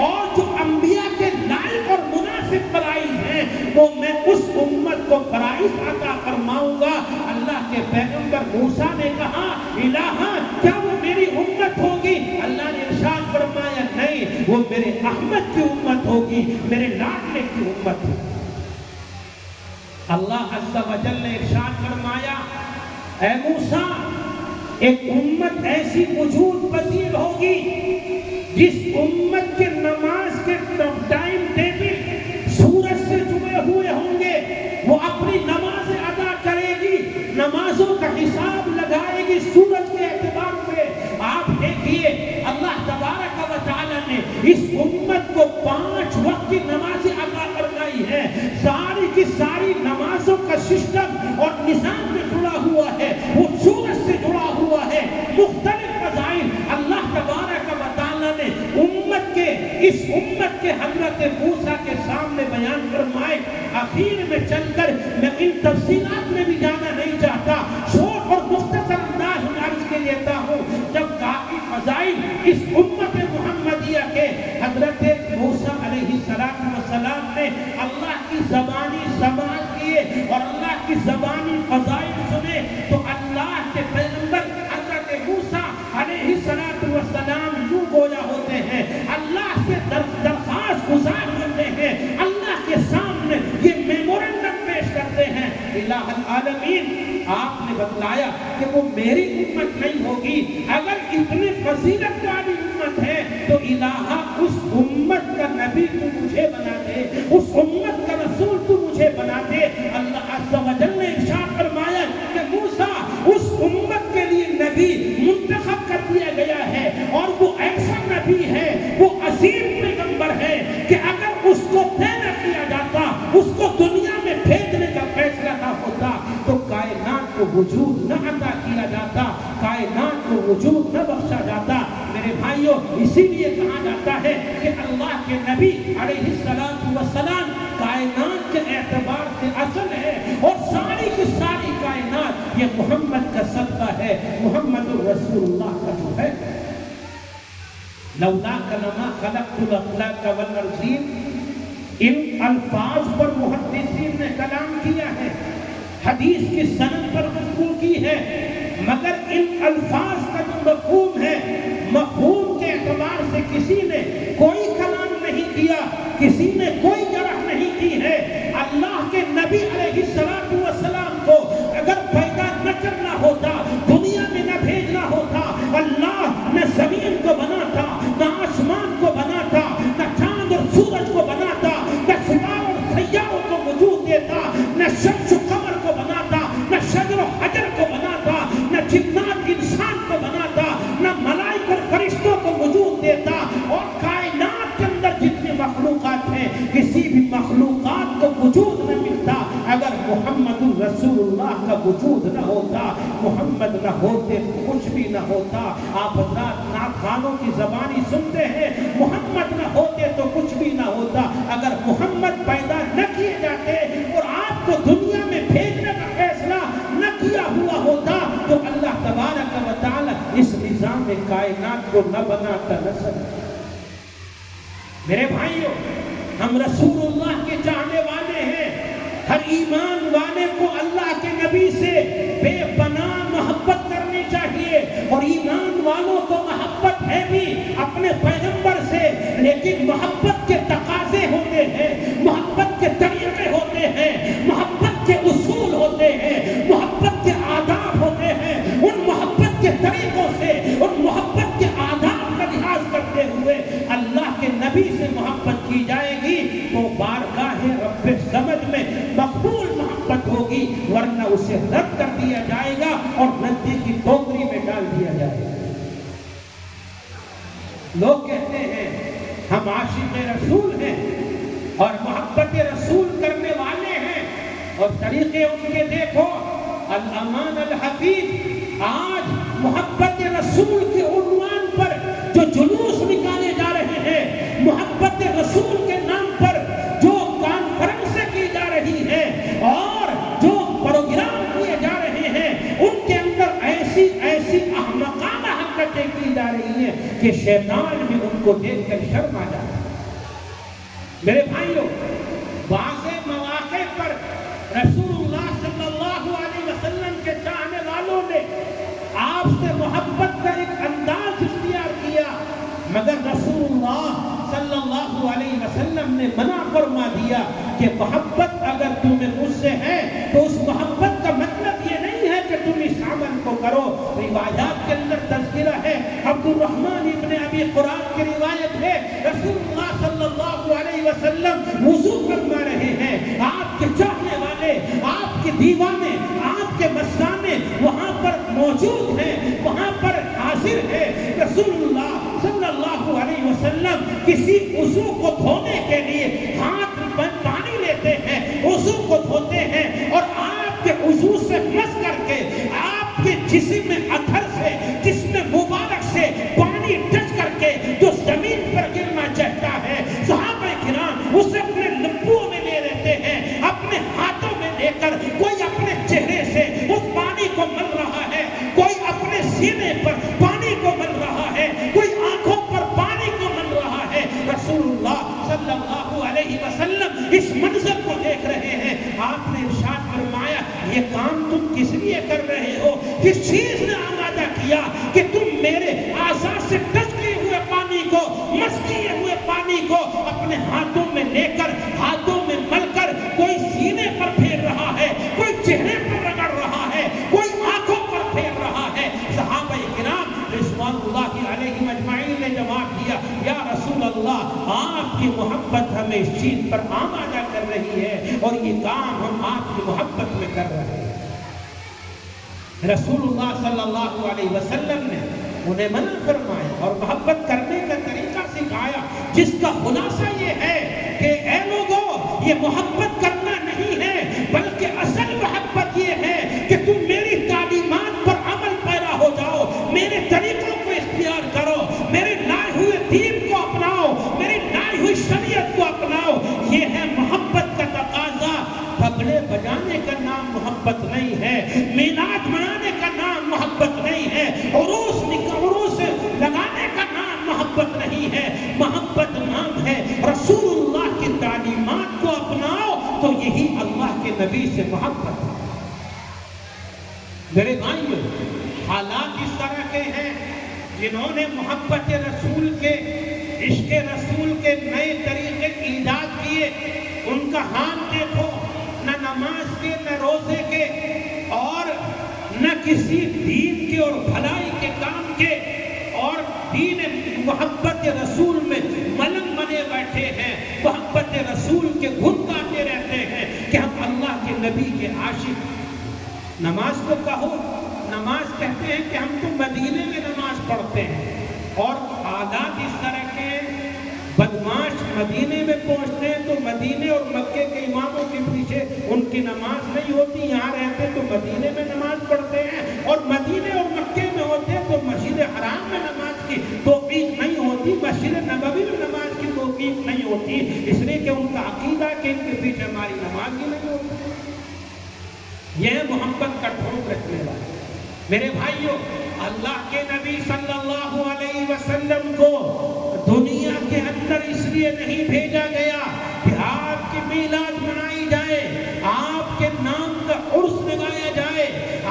اور جو انبیاء کے لائق اور مناسب فرائض ہیں وہ میں اس امت کو فرائض عطا فرماؤں گا۔ اللہ کے پیغمبر موسیٰ نے کہا الہا کیا وہ میری امت ہوگی؟ اللہ نے ارشاد فرمایا نہیں، وہ میرے احمد کی امت ہوگی، میرے لاڈلے کی امت ہوگی۔ اللہ عز و جل نے ارشاد فرمایا اے موسیٰ ایک امت ایسی وجود پذیر ہوگی جس امت کے نماز کے ٹائم ٹیبل سورج سے جڑے ہوئے ہوں گے، وہ اپنی نماز ادا کرے گی، نمازوں کا حساب لگائے گی سورج کے اعتبار پہ۔ آپ دیکھیے اللہ تبارک و تعالی نے اس امت کو 5 وقت کی نمازیں ادا کروائی ہے، ساری کی ساری نمازوں کا سسٹم اور نظام میں جڑا ہوا ہے، وہ سورج سے جڑا ہوا ہے۔ مختلف فضائل اللہ تبارک و تعالی نے اس امت کے حضرت موسیٰ کے سامنے بیان فرمائے۔ آخر میں چل کر میں ان تفصیلات میں بھی جانا نہیں چاہتا، شورٹ اور مختصر انداز میں عرض کے لیتا ہوں۔ جب کافی فضائل اس امت محمدیہ کے حضرت موسیٰ علیہ السلام نے اللہ کی زبانی سماعت کیے اور اللہ کی زبانی فضائل سنے تو اللہ کے پیغمبر حضرت موسیٰ علیہ السلام یوں گویا ہوتے ہیں، اللہ سے درخواست گزار ہوتے ہیں، اللہ کے سامنے یہ میمورنڈم پیش کرتے ہیں الہ العالمین آپ نے بتلایا کہ وہ میری امت نہیں ہوگی، اگر اتنے فضیلت والی امت ہے تو الہا اس امت کا نبی تو مجھے بنا دے، اس امت کا رسول تو مجھے بنا دے۔ اللہ عز و جل نے ارشاد فرمایا کہ موسیٰ اس امت کے لیے نبی منتخب کر دیا گیا ہے اور وہ ایسا نبی ہے، وہ عظیم پیغمبر ہے کہ اگر اس کو طے نہ کیا جاتا، اس کو دنیا میں بھیجنے کا فیصلہ نہ ہوتا تو کائنات کو وجود نہ عطا کیا جاتا، کائنات کو وجود نہ بخشا جاتا۔ میرے بھائیوں اسی لیے کہا جاتا ہے کہ اللہ کے نبی علیہ السلام کائنات کے اعتبار سے اصل ہے اور ساری کی ساری کائنات یہ محمد کا صدقہ ہے، محمد رسول اللہ کا جو ہے۔ لولاک لما خلقت الافلاک والارضین، ان الفاظ پر محدثین نے کلام کیا ہے، حدیث کی سند پر گفتگو کی ہے، مگر ان الفاظ کا جو مفہوم ہے، مفہوم کے اعتبار سے کسی نے کوئی کلام نہیں کیا، کسی نے کوئی جرح نہیں کی ہے۔ اللہ کے نبی علیہ السلام کو اگر پیدا نہ کرنا ہوتا، دنیا میں نہ بھیجنا ہوتا، اللہ نہ زمین کو بناتا، نہ آسمان کو بناتا، نہ چاند اور سورج کو بناتا، نہ ستاروں اور سیاروں کو وجود دیتا، نہ شمس و قمر کو بناتا، نہ شجر و حجر کو بناتا، نہ جنات انسان کو بناتا، نہ ملائکہ اور فرشتوں کو وجود دیتا، اور کائنات کے اندر جتنی مخلوقات ہیں کسی بھی مخلوقات کو وجود نہ ملتا اگر محمد رسول اللہ کا وجود نہ ہوتا، محمد نہ ہوتے کچھ بھی نہ ہوتا۔ آپ حضرات نعت کی زبانی سنتے ہیں، محمد نہ ہوتے تو کچھ بھی نہ ہوتا۔ اگر محمد پیدا نہ کیے جاتے اور آپ کو دنیا میں بھیجنے کا فیصلہ نہ کیا ہوا ہوتا تو اللہ تبارک و تعالی اس نظام کائنات کو نہ بناتا، نہ سنتا۔ میرے بھائیوں ہم رسول اللہ کے چاہنے والے ہیں، ہر ایمان والے کو اللہ کے نبی سے بے پناہ محبت کرنی چاہیے، اور ایمان والوں کو محبت ہے بھی اپنے پیغمبر سے، لیکن محبت کے تقاضے ہوتے ہیں، محبت کے طریقے ہوتے ہیں، محبت کے اصول ہوتے ہیں، محبت کے آداب ہوتے ہیں۔ ان محبت کے طریقوں سے، ان محبت کے آداب کا لحاظ کرتے ہوئے اللہ کے نبی سے محبت کی جائے گی تو بارگاہ رب سمجھ میں مقبول محبت ہوگی، ورنہ اسے رد کر دیا جائے گا اور ردی کی ٹوکری میں ڈال دیا جائے گا۔ لوگ کہتے ہیں ہم عاشق رسول ہیں اور محبت رسول کرنے والے ہیں، اور طریقے ان کے دیکھو۔ الامان الحفیظ آج محبت رسول کے عنوان پر جو جلوس نکالے جا رہے ہیں، محبت رسول کے نام پر جو کانفرنسیں کی جا رہی ہیں اور جو پروگرام کیے جا رہے ہیں، ان کے اندر ایسی احمقانہ حرکتیں کی جا رہی ہیں کہ شیطان بھی ان کو دیکھ کر شرم آ جاتا ہے۔ میرے بھائیوں، بعض مواقع پر رسول اللہ صلی اللہ علیہ وسلم کے چاہنے والوں نے آپ سے محبت کا ایک انداز اختیار کیا، مگر رسول اللہ صلی اللہ علیہ وسلم نے منع فرما دیا کہ محبت اگر تمہیں مجھ سے ہے تو اس محبت کا مطلب یہ نہیں ہے کہ تم اس عمل کو کرو۔ روایات کے اندر تذکرہ ہے، عبد الرحمن ابن ابی قرات کی روایت ہے، رسول اللہ صلی اللہ علیہ وسلم وضو فرما رہے ہیں، آپ کے چاہنے والے، آپ کے دیوانے، آپ کے مستانے وہاں پر موجود ہیں، وہاں پر حاضر ہے۔ رسول اللہ صلی اللہ علیہ وسلم کسی وضو کو دھونے کے لیے ہاتھ میں پانی لیتے ہیں، وضو کو دھوتے ہیں، اور آپ کے وضو سے مس کر کے آپ کے جسم میں اثر سے، جسم مبارک سے پانی ٹچ کر کے جو زمین پر گرنا چاہتا ہے، صحابہ کرام اسے اپنے لبوں میں لے لیتے ہیں، اپنے ہاتھوں میں لے کر کوئی اپنے چہرے سے اس پانی کو مل رہا ہے، کوئی اپنے سینے پر پانی کو مل رہا ہے، کوئی آنکھوں پر پانی کو مل رہا ہے۔ رسول اللہ صلی اللہ علیہ وسلم اس منظر کو دیکھ رہے ہیں، آپ نے ارشاد فرمایا یہ کام تم کس لیے کر رہے ہو؟ کس چیز نے آمادہ کیا کہ تم میرے اعضاء سے ٹچ کیے ہوئے پانی کو، مس کیے ہوئے پانی کو اپنے ہاتھوں میں لے کر، ہاتھوں میں مل کر کوئی سینے پر پھیر رہا ہے، کوئی چہرے پر رگڑ رہا ہے، کوئی آنکھوں پر پھیر رہا ہے؟ صحابہ کرام رضوان اللہ علیہم اجمعین نے جواب دیا، یا رسول اللہ آپ کی محبت ہمیں اس چیز پر آمادہ کر رہی ہے اور یہ کام ہم آپ کی محبت میں کر رہے ہیں۔ رسول اللہ صلی اللہ علیہ وسلم نے انہیں منع فرمایا اور محبت کرنے کا طریقہ سکھایا، جس کا خلاصہ یہ ہے کہ اے لوگوں، یہ محبت کرنا نہیں ہے، بلکہ اصل محبت یہ ہے کہ تم میری تعلیمات پر عمل پیرا ہو جاؤ، میرے طریقوں کو اختیار کرو، میرے لائے ہوئے دین کو اپناؤ، میری لائی ہوئی شریعت کو اپناؤ۔ یہ ہے محبت کا تقاضا۔ تبلے بجانے کا نام محبت نہیں ہے، میلاد منانے کا نام محبت نہیں ہے، عروس لگانے کا نام محبت نہیں ہے۔ محبت نام ہے رسول اللہ کی تعلیمات کو اپناؤ، تو یہی اللہ کے نبی سے محبت ہے۔ میرے بھائیوں، حالات اس طرح کے ہیں، جنہوں نے محبت رسول کے، عشق رسول کے نئے طریقے ایجاد کیے، ان کا ہاتھ دیکھو، نہ نماز کے، نہ روزے کے، اور نہ کسی دین کے اور بھلائی کے کام کے، اور دین محبت رسول میں ملنگ بنے بیٹھے ہیں، محبت رسول کے گھن گاتے رہتے ہیں کہ ہم اللہ کے نبی کے عاشق۔ نماز کو کہو، نماز کہتے ہیں کہ ہم تو مدینے میں نماز پڑھتے ہیں، اور عادات اس طرح کے بدماش مدینے میں پہنچتے ہیں تو مدینے اور مکے کے اماموں کے پیچھے ان کی نماز نہیں ہوتی، یہاں رہتے تو مدینے میں نماز پڑھتے ہیں، اور مدینے اور مکے میں ہوتے تو مسجد حرام میں نماز کی توفیق نہیں ہوتی، مسجد نبوی میں نماز کی توفیق نہیں ہوتی، اس لیے کہ ان کا عقیدہ کہ ان کے پیچھے ہماری نماز ہی نہیں ہوتی۔ یہ محبت کا ٹھوک رکھنے والا۔ میرے بھائیوں، اللہ کے نبی صلی اللہ علیہ وسلم کو دنیا کے اندر اس لیے نہیں بھیجا گیا کہ آپ کی میلاد منائی جائے، آپ کے نام کا عرس لگایا جائے،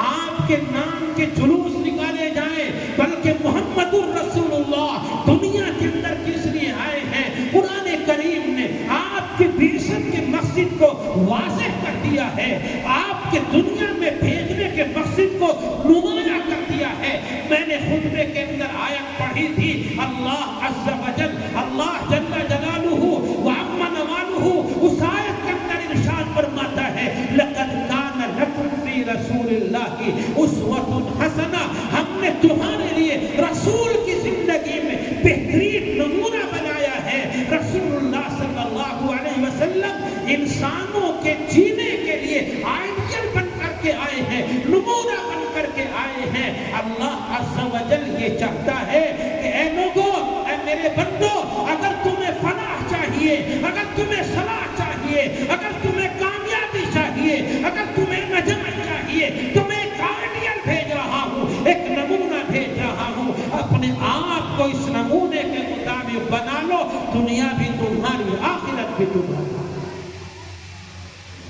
آپ کے نام کے جلوس نکالے جائیں، بلکہ محمد الرسول اللہ دنیا کے اندر کس لیے آئے ہیں؟ قرآن کریم نے آپ کی بعثت کے مقصد کو واضح کر دیا ہے، آپ کے دنیا میں بھیجنے کے مقصد کو نمایاں کر دیا ہے۔ میں نے خطبے کے اندر آیت پڑھی تھی، اللہ عز و جل، اللہ جل جلالہ وعم نوالہ، اس آیت کے اندر ارشاد فرماتا ہے لَقَدْ كَانَ لَكُمْ فِي رَسُولِ اللَّهِ أُسْوَةٌ حَسَنَةٌ، ہم نے تمہارے لیے رسول کی زندگی میں بہترین نمونہ بنایا ہے۔ رسول اللہ صلی اللہ علیہ وسلم انسانوں کے جینے کے لیے آئیڈیل بن کر کے آئے ہیں، نمونہ بن کر کے آئے ہیں۔ اللہ عز و جل یہ چاہتا ہے کہ اے لوگوں، اے میرے بندو، اگر تمہیں فلاح چاہیے، اگر تمہیں صلاح چاہیے، اگر تمہیں کامیابی چاہیے، اگر تمہیں نجات چاہیے، تو میں ایک آئیڈیل بھیج رہا ہوں، ایک نمونہ بھیج رہا ہوں۔ اپنے آپ کو اس نمونے کے مطابق لیے بنا لو، دنیا بھی تمہاری آخرت بھی تمہاری،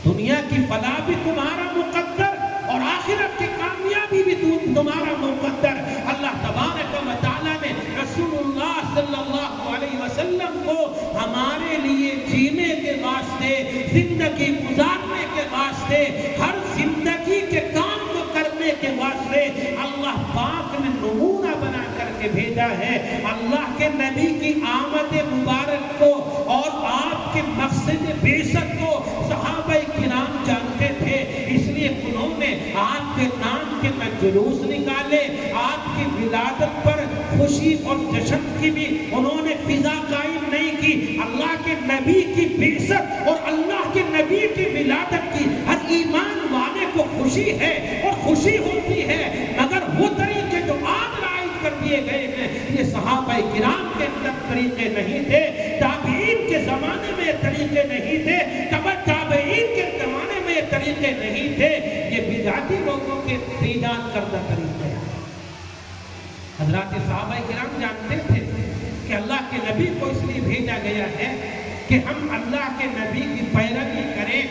دنیا کی فلاح بھی تمہارا مقدر اور آخرت کی کامیابی بھی تمہارا مقدر۔ اللہ تبارک و تعالیٰ نے رسول اللہ صلی اللہ علیہ وسلم کو ہمارے لیے جینے کے واسطے، زندگی گزارنے کے واسطے، ہر زندگی کے کام کو کرنے کے واسطے اللہ پاک نے نمونہ بنا کر کے بھیجا ہے۔ اللہ کے نبی کی آمد مبارک کو اور آپ کے مقصد بعثت کو صحابہ کرام جانتے تھے، اس لیے انہوں نے آپ کے نام کے جلوس نکالے، آپ کی ولادت پر خوشی اور جشن کی بھی انہوں نے فضا قائم نہیں کی۔ اللہ کے نبی کی بعثت اور اللہ کے نبی کی ولادت کی ہر ایمان والے کو خوشی ہے اور خوشی ہوتی ہے، مگر وہ طریقے جو آج رائج کر دیے گئے ہیں یہ صحابہ کرام کے اندر طریقے نہیں تھے، تابعین کے زمانے میں طریقے نہیں تھے، تابعین کے زمانے میں طریقے نہیں تھے، یہ بدعتی لوگوں کے ایجاد کردہ طریقے ہیں۔ حضرات صحابہ کرام جانتے تھے کہ اللہ کے نبی کو اس لیے بھیجا گیا ہے کہ ہم اللہ کے نبی کی پیروی کریں،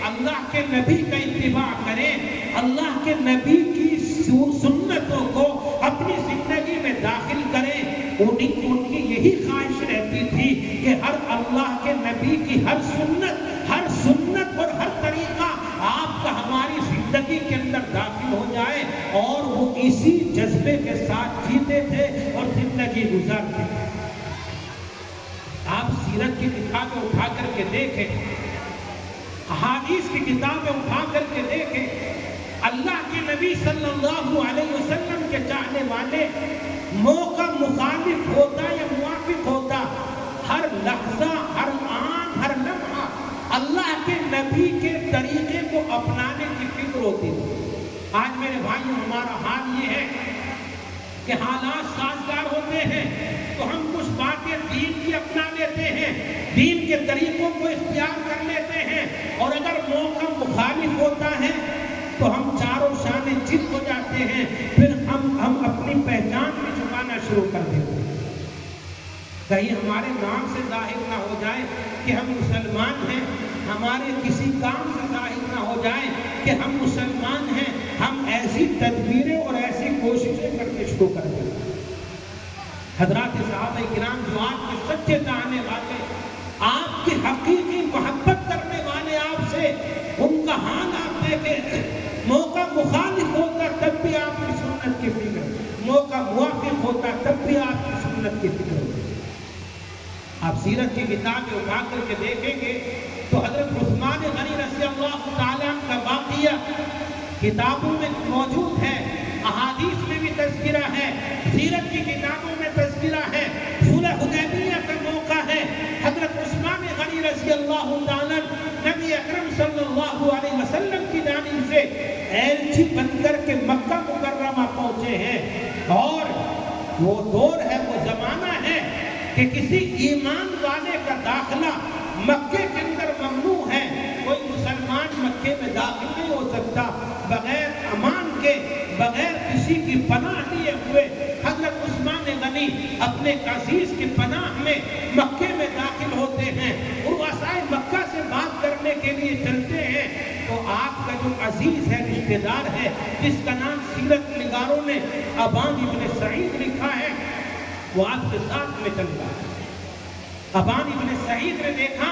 اللہ کے نبی کا اتباع کریں، اللہ کے نبی کی سنتوں کو اپنی زندگی میں داخل کریں۔ ان کی یہی خواہش رہتی تھی کہ ہر اللہ کے نبی کی ہر سنت اور ہر طریقہ آپ کا ہماری زندگی کے اندر داخل ہو جائے، اور وہ اسی جذبے کے ساتھ جیتے تھے اور زندگی گزارتے تھے۔ آپ سیرت کی کتابیں اٹھا کر کے دیکھیں، احادیث کی کتابیں اٹھا کر کے دیکھیں، اللہ کے نبی صلی اللہ علیہ وسلم کے چاہنے والے موقع مخالف ہوتا یا موافق ہوتا، ہر لحظہ، ہر آن، ہر لمحہ اللہ کے نبی کے طریقے کو اپنانے کی فکر ہوتی ہے۔ آج میرے بھائیوں ہمارا حال یہ ہے کہ حالات سازگار ہوتے ہیں تو ہم کچھ باتیں دین کی اپنا لیتے ہیں، دین کے طریقوں کو اختیار کر لیتے ہیں، اور اگر موقع مخالف ہوتا ہے تو ہم چاروں شانے چت ہو جاتے ہیں، پھر ہم اپنی پہچان بھی چھپانا شروع کر دیتے ہیں۔ کہیں ہمارے نام سے ظاہر نہ ہو جائے کہ ہم مسلمان ہیں، ہمارے کسی کام سے ظاہر نہ ہو جائے کہ ہم مسلمان ہیں، ہم ایسی تدبیریں اور ایسی کوششیں کرنے شروع کر دیں۔ حضرات صحابہ کرام جو آپ کے سچے چاہنے والے، آپ کی حقیقی محبت کرنے والے آپ سے، ان کا حال آپ دیکھیں، موقع مخالف ہوتا تب بھی آپ کی سنت کی فکر، موقع موافق ہوتا تب بھی آپ کی سنت کی فکر ہوتی۔ آپ سیرت کی کتابیں اٹھا کر کے دیکھیں گے تو حضرت عثمان غنی رضی اللہ تعالیٰ کا واقعہ کتابوں میں موجود ہے، احادیث میں بھی تذکرہ ہے، سیرت کی کتابوں میں تذکرہ ہے۔ صلح حدیبیہ کا موقع ہے، حضرت عثمان غنی رضی اللہ تعالیٰ نبی اکرم صلی اللہ علیہ وسلم کی جانب سے ایلچی بن کر کے مکہ مکرمہ پہنچے ہیں، اور وہ دور ہے، وہ زمانہ ہے کہ کسی ایمان والے کا داخلہ مکے کے اندر ممنوع ہے۔ کوئی مسلمان مکے میں داخل نہیں ہو سکتا بغیر امان کے، بغیر کسی کی پناہ لیے ہوئے۔ حضرت عثمان غنی اپنے عزیز کی پناہ میں مکے میں داخل ہوتے ہیں، رؤسائے مکہ سے بات کرنے کے لیے چلتے ہیں، تو آپ کا جو عزیز ہے، رشتہ دار ہے، جس کا نام سیرت نگاروں نے ابان ابن سعید لکھا ہے، وہ آپ کے ساتھ میں چل رہا ہے۔ ابان ابن سعید نے دیکھا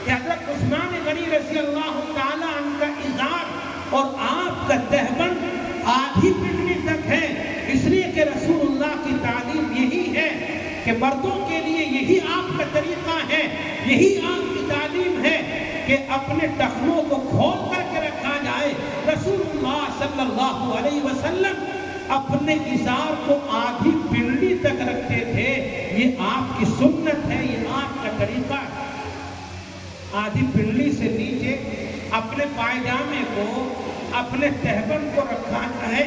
کہ حضرت عثمان غنی رضی اللہ تعالیٰ عنہ کا ازار اور آپ کا تہبند آدھی پنڈلی تک ہے، اس لیے کہ رسول اللہ کی تعلیم یہی ہے کہ مردوں کے لیے یہی آپ کا طریقہ ہے، یہی آپ کی تعلیم ہے کہ اپنے ٹخنوں کو کھول کر کے رکھا جائے۔ رسول اللہ صلی اللہ علیہ وسلم اپنے ازار کو آدھی پنڈلی تک رکھتے تھے، یہ آپ کی سنت ہے، یہ آپ کا طریقہ ہے۔ آدھی پنڈلی سے نیچے اپنے پائجامے کو، اپنے تہبند کو رکھا جائے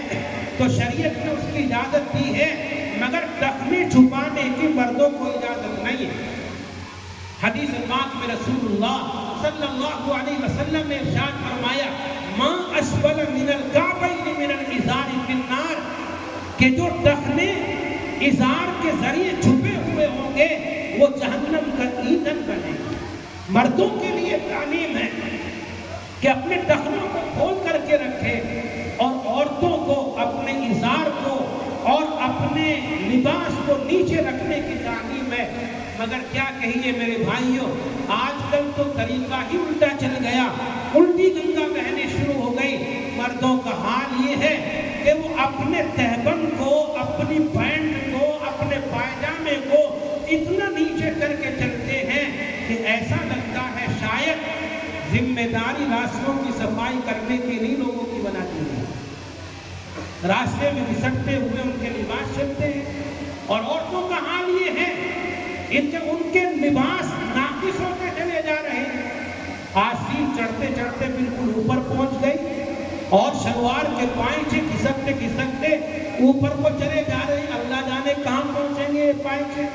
تو شریعت نے اس کی اجازت دی ہے، مگر ٹخنے چھپانے کی مردوں کو اجازت نہیں ہے۔ حدیث پاک میں رسول اللہ صلی اللہ علیہ وسلم نے ارشاد فرمایا، ما اسفل من الکعبین من الازار فی النار، کہ جو ٹخنے ازار کے ذریعے چھپے ہوئے ہوں گے وہ جہنم کا ایندھن بنے گی۔ مردوں کے لیے تعلیم ہے کہ اپنے ٹخنوں کو کھول کر کے رکھے اور عورتوں کو اپنے ازار کو اور اپنے لباس کو نیچے رکھنے کی تعلیم ہے۔ مگر کیا کہیے میرے بھائیوں، آج کل تو طریقہ ہی الٹا چل گیا، الٹی گنگا بہنے شروع ہو گئی۔ مردوں کا حال یہ ہے کہ وہ اپنے تہبند کو، اپنی پینٹ کو، اپنے پائجامے کو اتنا نیچے کر کے چلتے ہیں کہ ایسا لگتا ہے شاید ذمہ داری راستوں کی صفائی کرنے کے لیے لوگوں کی بنا دی ہے۔ راستے میں گھسٹتے ہوئے ان کے لباس چلتے ہیں، اور عورتوں کا حال یہ ہے ان کے لباس ناقص ہوتے چلے جا رہے ہیں۔ آستین چڑھتے چڑھتے بالکل اوپر پہنچ گئی اور شلوار کے پائچے کھسکتے کھسکتے اوپر کو چلے جا رہے ہیں۔ اللہ جانے کہاں پہنچیں گے یہ پائچے۔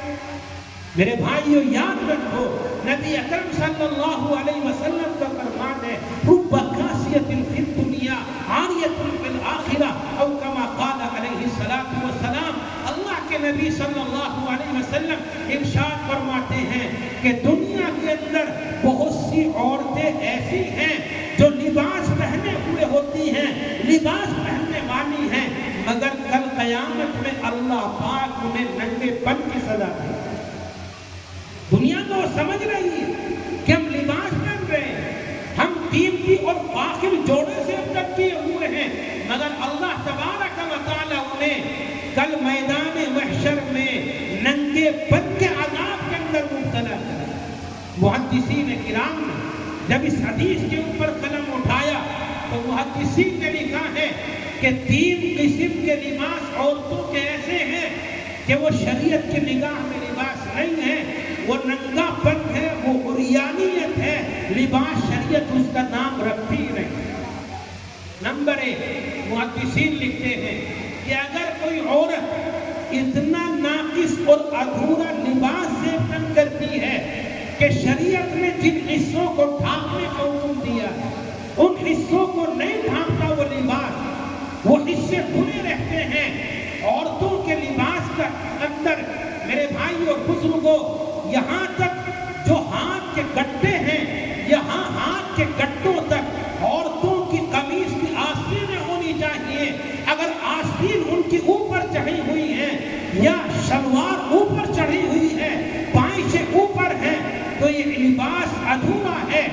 میرے بھائیو یاد رکھو، نبی اکرم صلی اللہ علیہ وسلم کا فرمان ہے، رب کاسیۃ فی الدنیا عاریۃ فی الآخرہ، او کما قال علیہ الصلوۃ والسلام۔ اللہ کے نبی صلی اللہ علیہ وسلم ارشاد فرماتے ہیں کہ دنیا کے اندر بہت سی عورتیں ایسی ہیں جو لباس پہنے ہوئے ہوتی ہیں، لباس پہننے والی ہیں، مگر کل قیامت میں اللہ پاک انہیں ننگے پن کی سزا دے گا۔ دنیا تو سمجھ رہی ہے کہ ہم لباس پہن رہے ہیں، ہم قیمتی اور فاخر جوڑے سے اب تک کیے ہوئے ہیں، مگر اللہ تبارک و تعالی انہیں کل میدان محشر میں ننگے پن کے عذاب کے اندر مبتلا کرے۔ محدثین کرام نے جب اس حدیث کے اوپر قلم اٹھایا تو محدثین نے لکھا ہے کہ 3 قسم کے لباس عورتوں کے ایسے ہیں کہ وہ شریعت کی نگاہ میں لباس نہیں ہے، وہ ننگا پن ہے، وہ عریانیت ہے، لباس شریعت اس کا نام رکھتی ہی نہیں۔ نمبر 1، محدثین لکھتے ہیں کہ اگر کوئی عورت اتنا ناقص اور ادھورا لباس سے تنگ کرتی ہے کہ شریعت نے جن حصوں کو ڈھانپنے کا حکم دیا ہے ان حصوں کو نہیں ڈھانپتا وہ لباس، وہ حصے کھلے رہتے ہیں، عورتوں کے لباس کا اندر میرے بھائی اور بزرگوں یہاں تک جو ہاتھ کے گٹے ہیں، یہاں ہاتھ کے گٹوں تک عورتوں کی قمیص کی آستینیں ہونی چاہیے۔ اگر آستین ان کی اوپر چڑھی ہوئی ہے یا شلوار اوپر چڑھی ہوئی ہے، پائچے اوپر ہیں، تو یہ لباس ادھورا ہے۔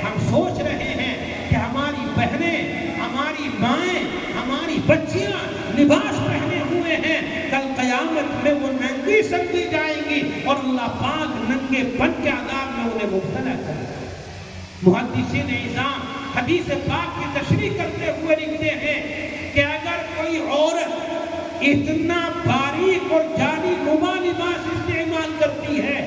ہم سوچ رہے ہیں کہ ہماری بہنیں، ہماری مائیں، ہماری بچیاں لباس پہنے ہوئے ہیں، کل قیامت میں وہ ننگی سمجھی جائیں گی اور اللہ پاک ننگے پن کے عذاب میں انہیں مبتلا کرے گا۔ محدثین اعظام حدیث پاک کی تشریح کرتے ہوئے لکھتے ہیں کہ اگر کوئی عورت اتنا باریک اور جانی نما لباس استعمال کرتی ہے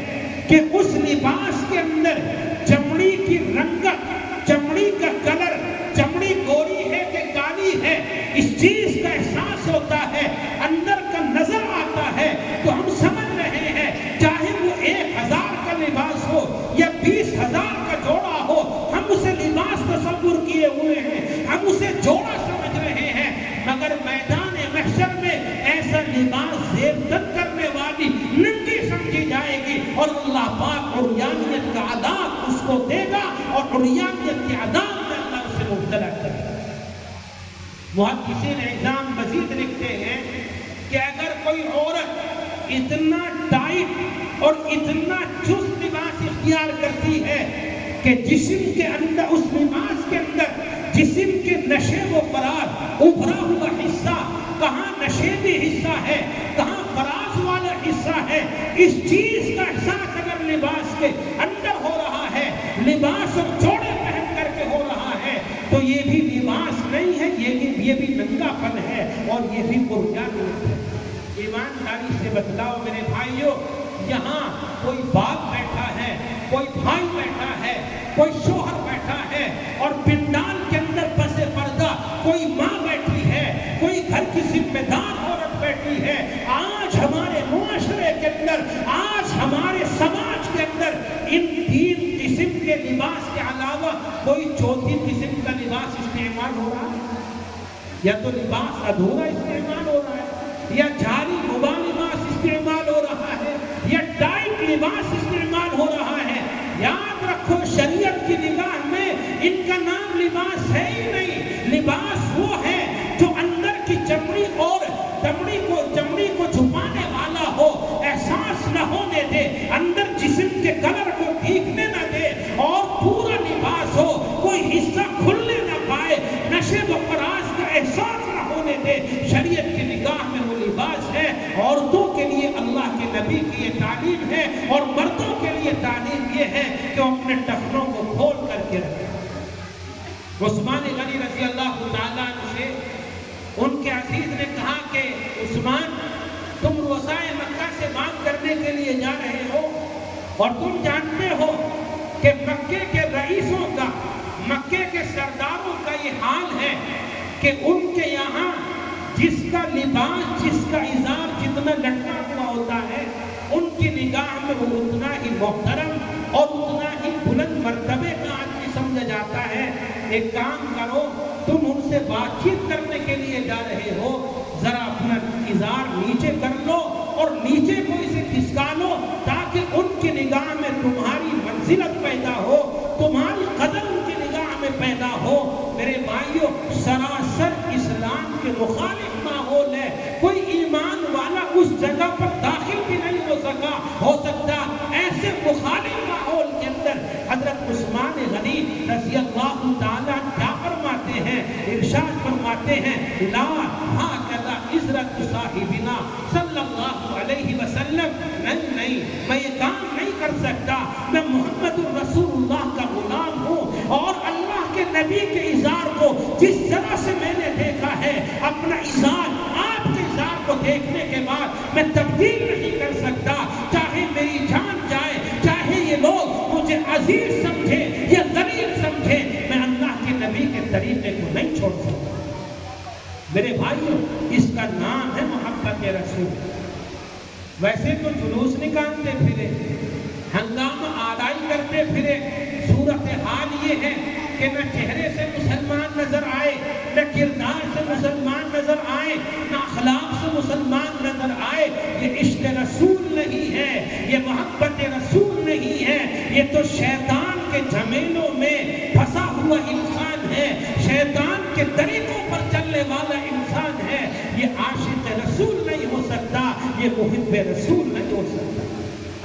کہ اس لباس کے اندر چمڑی کی رنگت، چمڑی کا کلر، چمڑی گوری ہے کہ کالی ہے، اس چیز کا احساس ہوتا ہے، اندر کا نظر آتا ہے، تو ہم سمجھ رہے ہیں چاہے وہ 1000 کا لباس ہو یا 20,000 کا جوڑا ہو، ہم اسے لباس تصور کیے ہوئے ہیں، ہم اسے جوڑا سمجھ رہے ہیں، مگر میدان محشر میں ایسا لباس زیب تن کرنے والی ننگی سمجھی جائے گی اور اللہ پاک عریانیت کا عذاب اس کو دے گا اور عریانیت کے عذاب میں اللہ اسے مبتلا کرے گا۔ محدثین اعظام مزید لکھتے ہیں کہ اگر کوئی عورت اتنا ٹائٹ اور اتنا چست لباس اختیار کرتی ہے کہ جسم کے اندر، اس لباس کے اندر جسم کے نشے و فراز، ابھرا ہوا حصہ، کہاں نشیبی حصہ ہے، کہاں فراز والا حصہ ہے، اس چیز کا احساس اگر لباس کے اندر ہو رہا ہے، لباس اور جوڑے پہن کر کے ہو رہا ہے، تو یہ بھی لباس نہیں ہے، یہ بھی ننگا پن ہے اور یہ بھی عریانیت ہے۔ ایمانداری سے بتلاؤ میرے بھائیوں، یہاں کوئی باپ بیٹھا ہے، کوئی بھائی بیٹھا ہے، کوئی شوہر بیٹھا ہے اور پنڈال کے اندر پس پردہ کوئی ماں بیٹھی ہے، کوئی گھر کی ذمہ دار عورت بیٹھی ہے۔ آج ہمارے معاشرے کے اندر، آج ہمارے سماج کے اندر ان 3 قسم کے لباس کے علاوہ کوئی 4تھی قسم کا لباس استعمال ہو رہا ہے، یا تو لباس ادھورا استعمال ہو رہا ہے، یا جھاری نما لباس استعمال ہو رہا ہے، یا ٹائٹ لباس استعمال ہو رہا ہے. یاد رکھو شریعت کی نگاہ میں ان کا نام لباس ہے ہی نہیں. لباس وہ ہے جو اندر کی چمڑی اور چمڑی کو چھپانے والا ہو, احساس نہ ہونے دے, اندر جسم کے کلر کو دیکھنے نہ دے, اور پورا لباس ہو, کوئی حصہ کھلنے نہ پائے, نشے و فراز کا احساس نہ ہونے دے. شریعت کی نگاہ میں وہ لباس ہے. عورتوں کے لیے اللہ کے نبی کی یہ تعلیم ہے, اور مردوں کے لیے تعلیم یہ ہے کہ وہ اپنے ٹخنوں کو کھول کر کے رکھیں. عثمان غنی رضی اللہ تعالیٰ عنہ سے ان کے عزیز نے کہا کہ عثمان, تم روزائے مکہ سے بات کرنے کے لیے جا رہے ہو, اور تم جانتے ہو کہ مکے کے رئیسوں کا, مکے کے سرداروں کا یہ حال ہے کہ ان کے یہاں جس کا لباس, جس کا ازار جتنا لٹکا ہوا ہوتا ہے, ان کی نگاہ میں وہ اتنا ہی محترم اور اتنا ہی بلند مرتبے کا آدمی سمجھا جاتا ہے. ایک کام کرو, تم ان سے بات چیت کرنے کے لیے جا رہے ہو, ذرا اپنا ازار نیچے کر لو اور نیچے کو اسے کھسکا لو, تاکہ ان کی نگاہ میں تمہاری منزلت پیدا ہو, تمہاری قدر ان کی نگاہ میں پیدا ہو. میرے بھائیوں, سراسر اسلام کے مخالف ماحول ہے. کوئی ایمان والا اس جگہ پر داخل بھی نہیں ہو سکتا. ایسے مخالف ماحول کے اندر حضرت عثمان غنی رضی اللہ تعالیٰ کیا فرماتے ہیں, ارشاد فرماتے ہیں, لا ہاکذا عزرت صاحبنا صلی اللہ علیہ وسلم. نہیں, میں یہ کام نہیں کر سکتا. میں محمد الرسول اللہ کا غلام ہوں, اور اللہ کے نبی کے ازار کو جس طرح سے میں نے دیکھا ہے, اپنا ازار آپ کے ازار کو دیکھنے کے بعد میں تبدیل نہیں کر سکتا. چاہے میری جان جائے, چاہے یہ لوگ مجھے عزیز سمجھے یا ذلیل سمجھے, میں اللہ کے نبی کے طریقے کو نہیں چھوڑ سکتا. میرے بھائیوں, اس کا نام ہے محبت رسول. ویسے تو جلوس نکالتے پھرے, ہنگامہ آرائی کرتے پھرے, صورتحال یہ ہے کہ نہ چہرے سے مسلمان نظر آئے, نہ کردار سے مسلمان نظر آئے, نہ اخلاق سے مسلمان نظر آئے. یہ عشق رسول نہیں ہے, یہ محبت رسول نہیں ہے, یہ تو شیطان کے جھمیلوں میں پھنسا ہوا انسان ہے, شیطان کے طریقوں پر چلنے والا انسان ہے. یہ عاشق رسول نہیں ہو سکتا, یہ محب رسول نہیں ہو سکتا.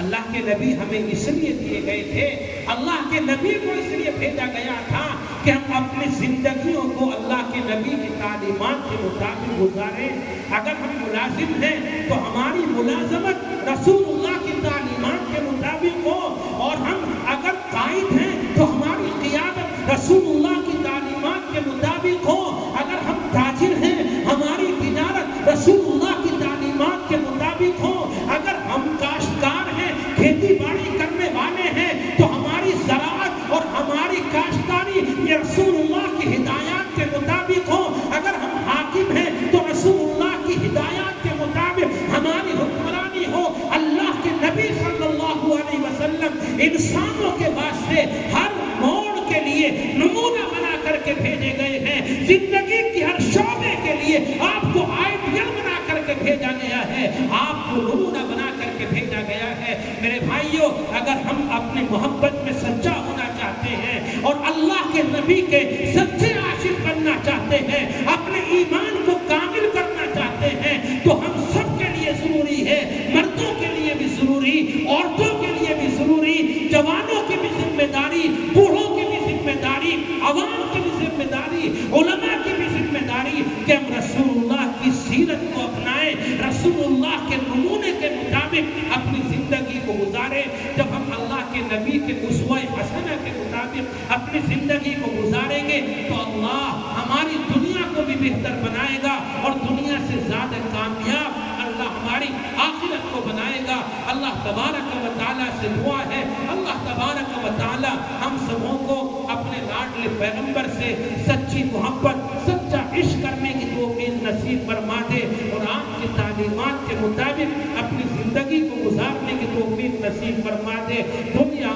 اللہ کے نبی ہمیں اس لیے دیے گئے تھے, اللہ کے نبی کو اس لیے بھیجا گیا تھا کہ ہم اپنی زندگیوں کو اللہ کے نبی کی تعلیمات کے مطابق گزاریں. اگر ہم ملازم ہیں تو ہماری ملازمت رسول اللہ کی تعلیمات کے مطابق ہو, اور ہم اگر قائد ہیں تو ہماری قیادت رسول اللہ کی تعلیمات کے مطابق ہو. اگر ہم تاجر ہیں, ہماری تجارت رسول اللہ کی تعلیمات کے مطابق ہو. اگر ہم کاشتکار ہیں, کھیتی باڑی کرنے والے ہیں, تو ہماری زراعت اور ہماری کاشتکاری یہ رسول اللہ کی ہدایات کے مطابق ہو. اگر ہم حاکم ہیں تو رسول اللہ کی ہدایات کے مطابق ہماری حکمرانی ہو. اللہ کے نبی صلی اللہ علیہ وسلم انسانوں کے واسطے ہر موڑ کے لیے نمونہ بنا کر کے بھیجے گئے ہیں. زندگی کی ہر شعبے کے لیے آپ کو آئیڈیل بنا کر کے بھیجا گیا ہے, آپ کو نمونہ بنا کر کے بھیجا گیا ہے. میرے بھائیوں, اگر ہم اپنی محبت میں سچا ہونا چاہتے ہیں اور اللہ کے نبی کے سچے عاشق بننا چاہتے ہیں, اپنے ایمان کو کامل کرنا چاہتے ہیں, تو ہم سب کے لیے ضروری ہے, مردوں کے لیے بھی ضروری, عورتوں کے لیے بھی ضروری, جوانوں کی بھی ذمہ داری, بوڑھوں کی بھی ذمہ داری, عوام کی بھی ذمہ داری, علماء کی بھی ذمہ داری کہ ہم رسول اللہ کی سیرت کو اپنائیں, رسول اللہ کے نمونے کے مطابق اپنی زندگی کو گزاریں. جب ہم اللہ کے نبی کے اسوہ حسنہ کے مطابق اپنی زندگی کو گزاریں گے تو اللہ ہماری دنیا کو بھی بہتر بنائے گا, اور دنیا سے زیادہ کامیاب اللہ ہماری آخرت کو بنائے گا. اللہ تبارک و تعالیٰ سے دعا ہے, اللہ تبارک و تعالیٰ ہم سبوں کو اپنے لاڈلے پیغمبر سے سچی محبت, سچا عشق کرنے کی توفیق نصیب فرما دے, اور آپ کی تعلیمات کے مطابق اپنی زندگی کو گزارنے کی توفیق نصیب فرما دے. دنیا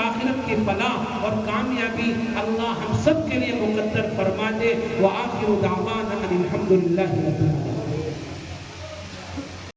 آخرت کی فلاح اور کامیابی اللہ ہم سب کے لیے مقدر فرما دے. وآخر دعوانا الحمدللہ رب العالمین.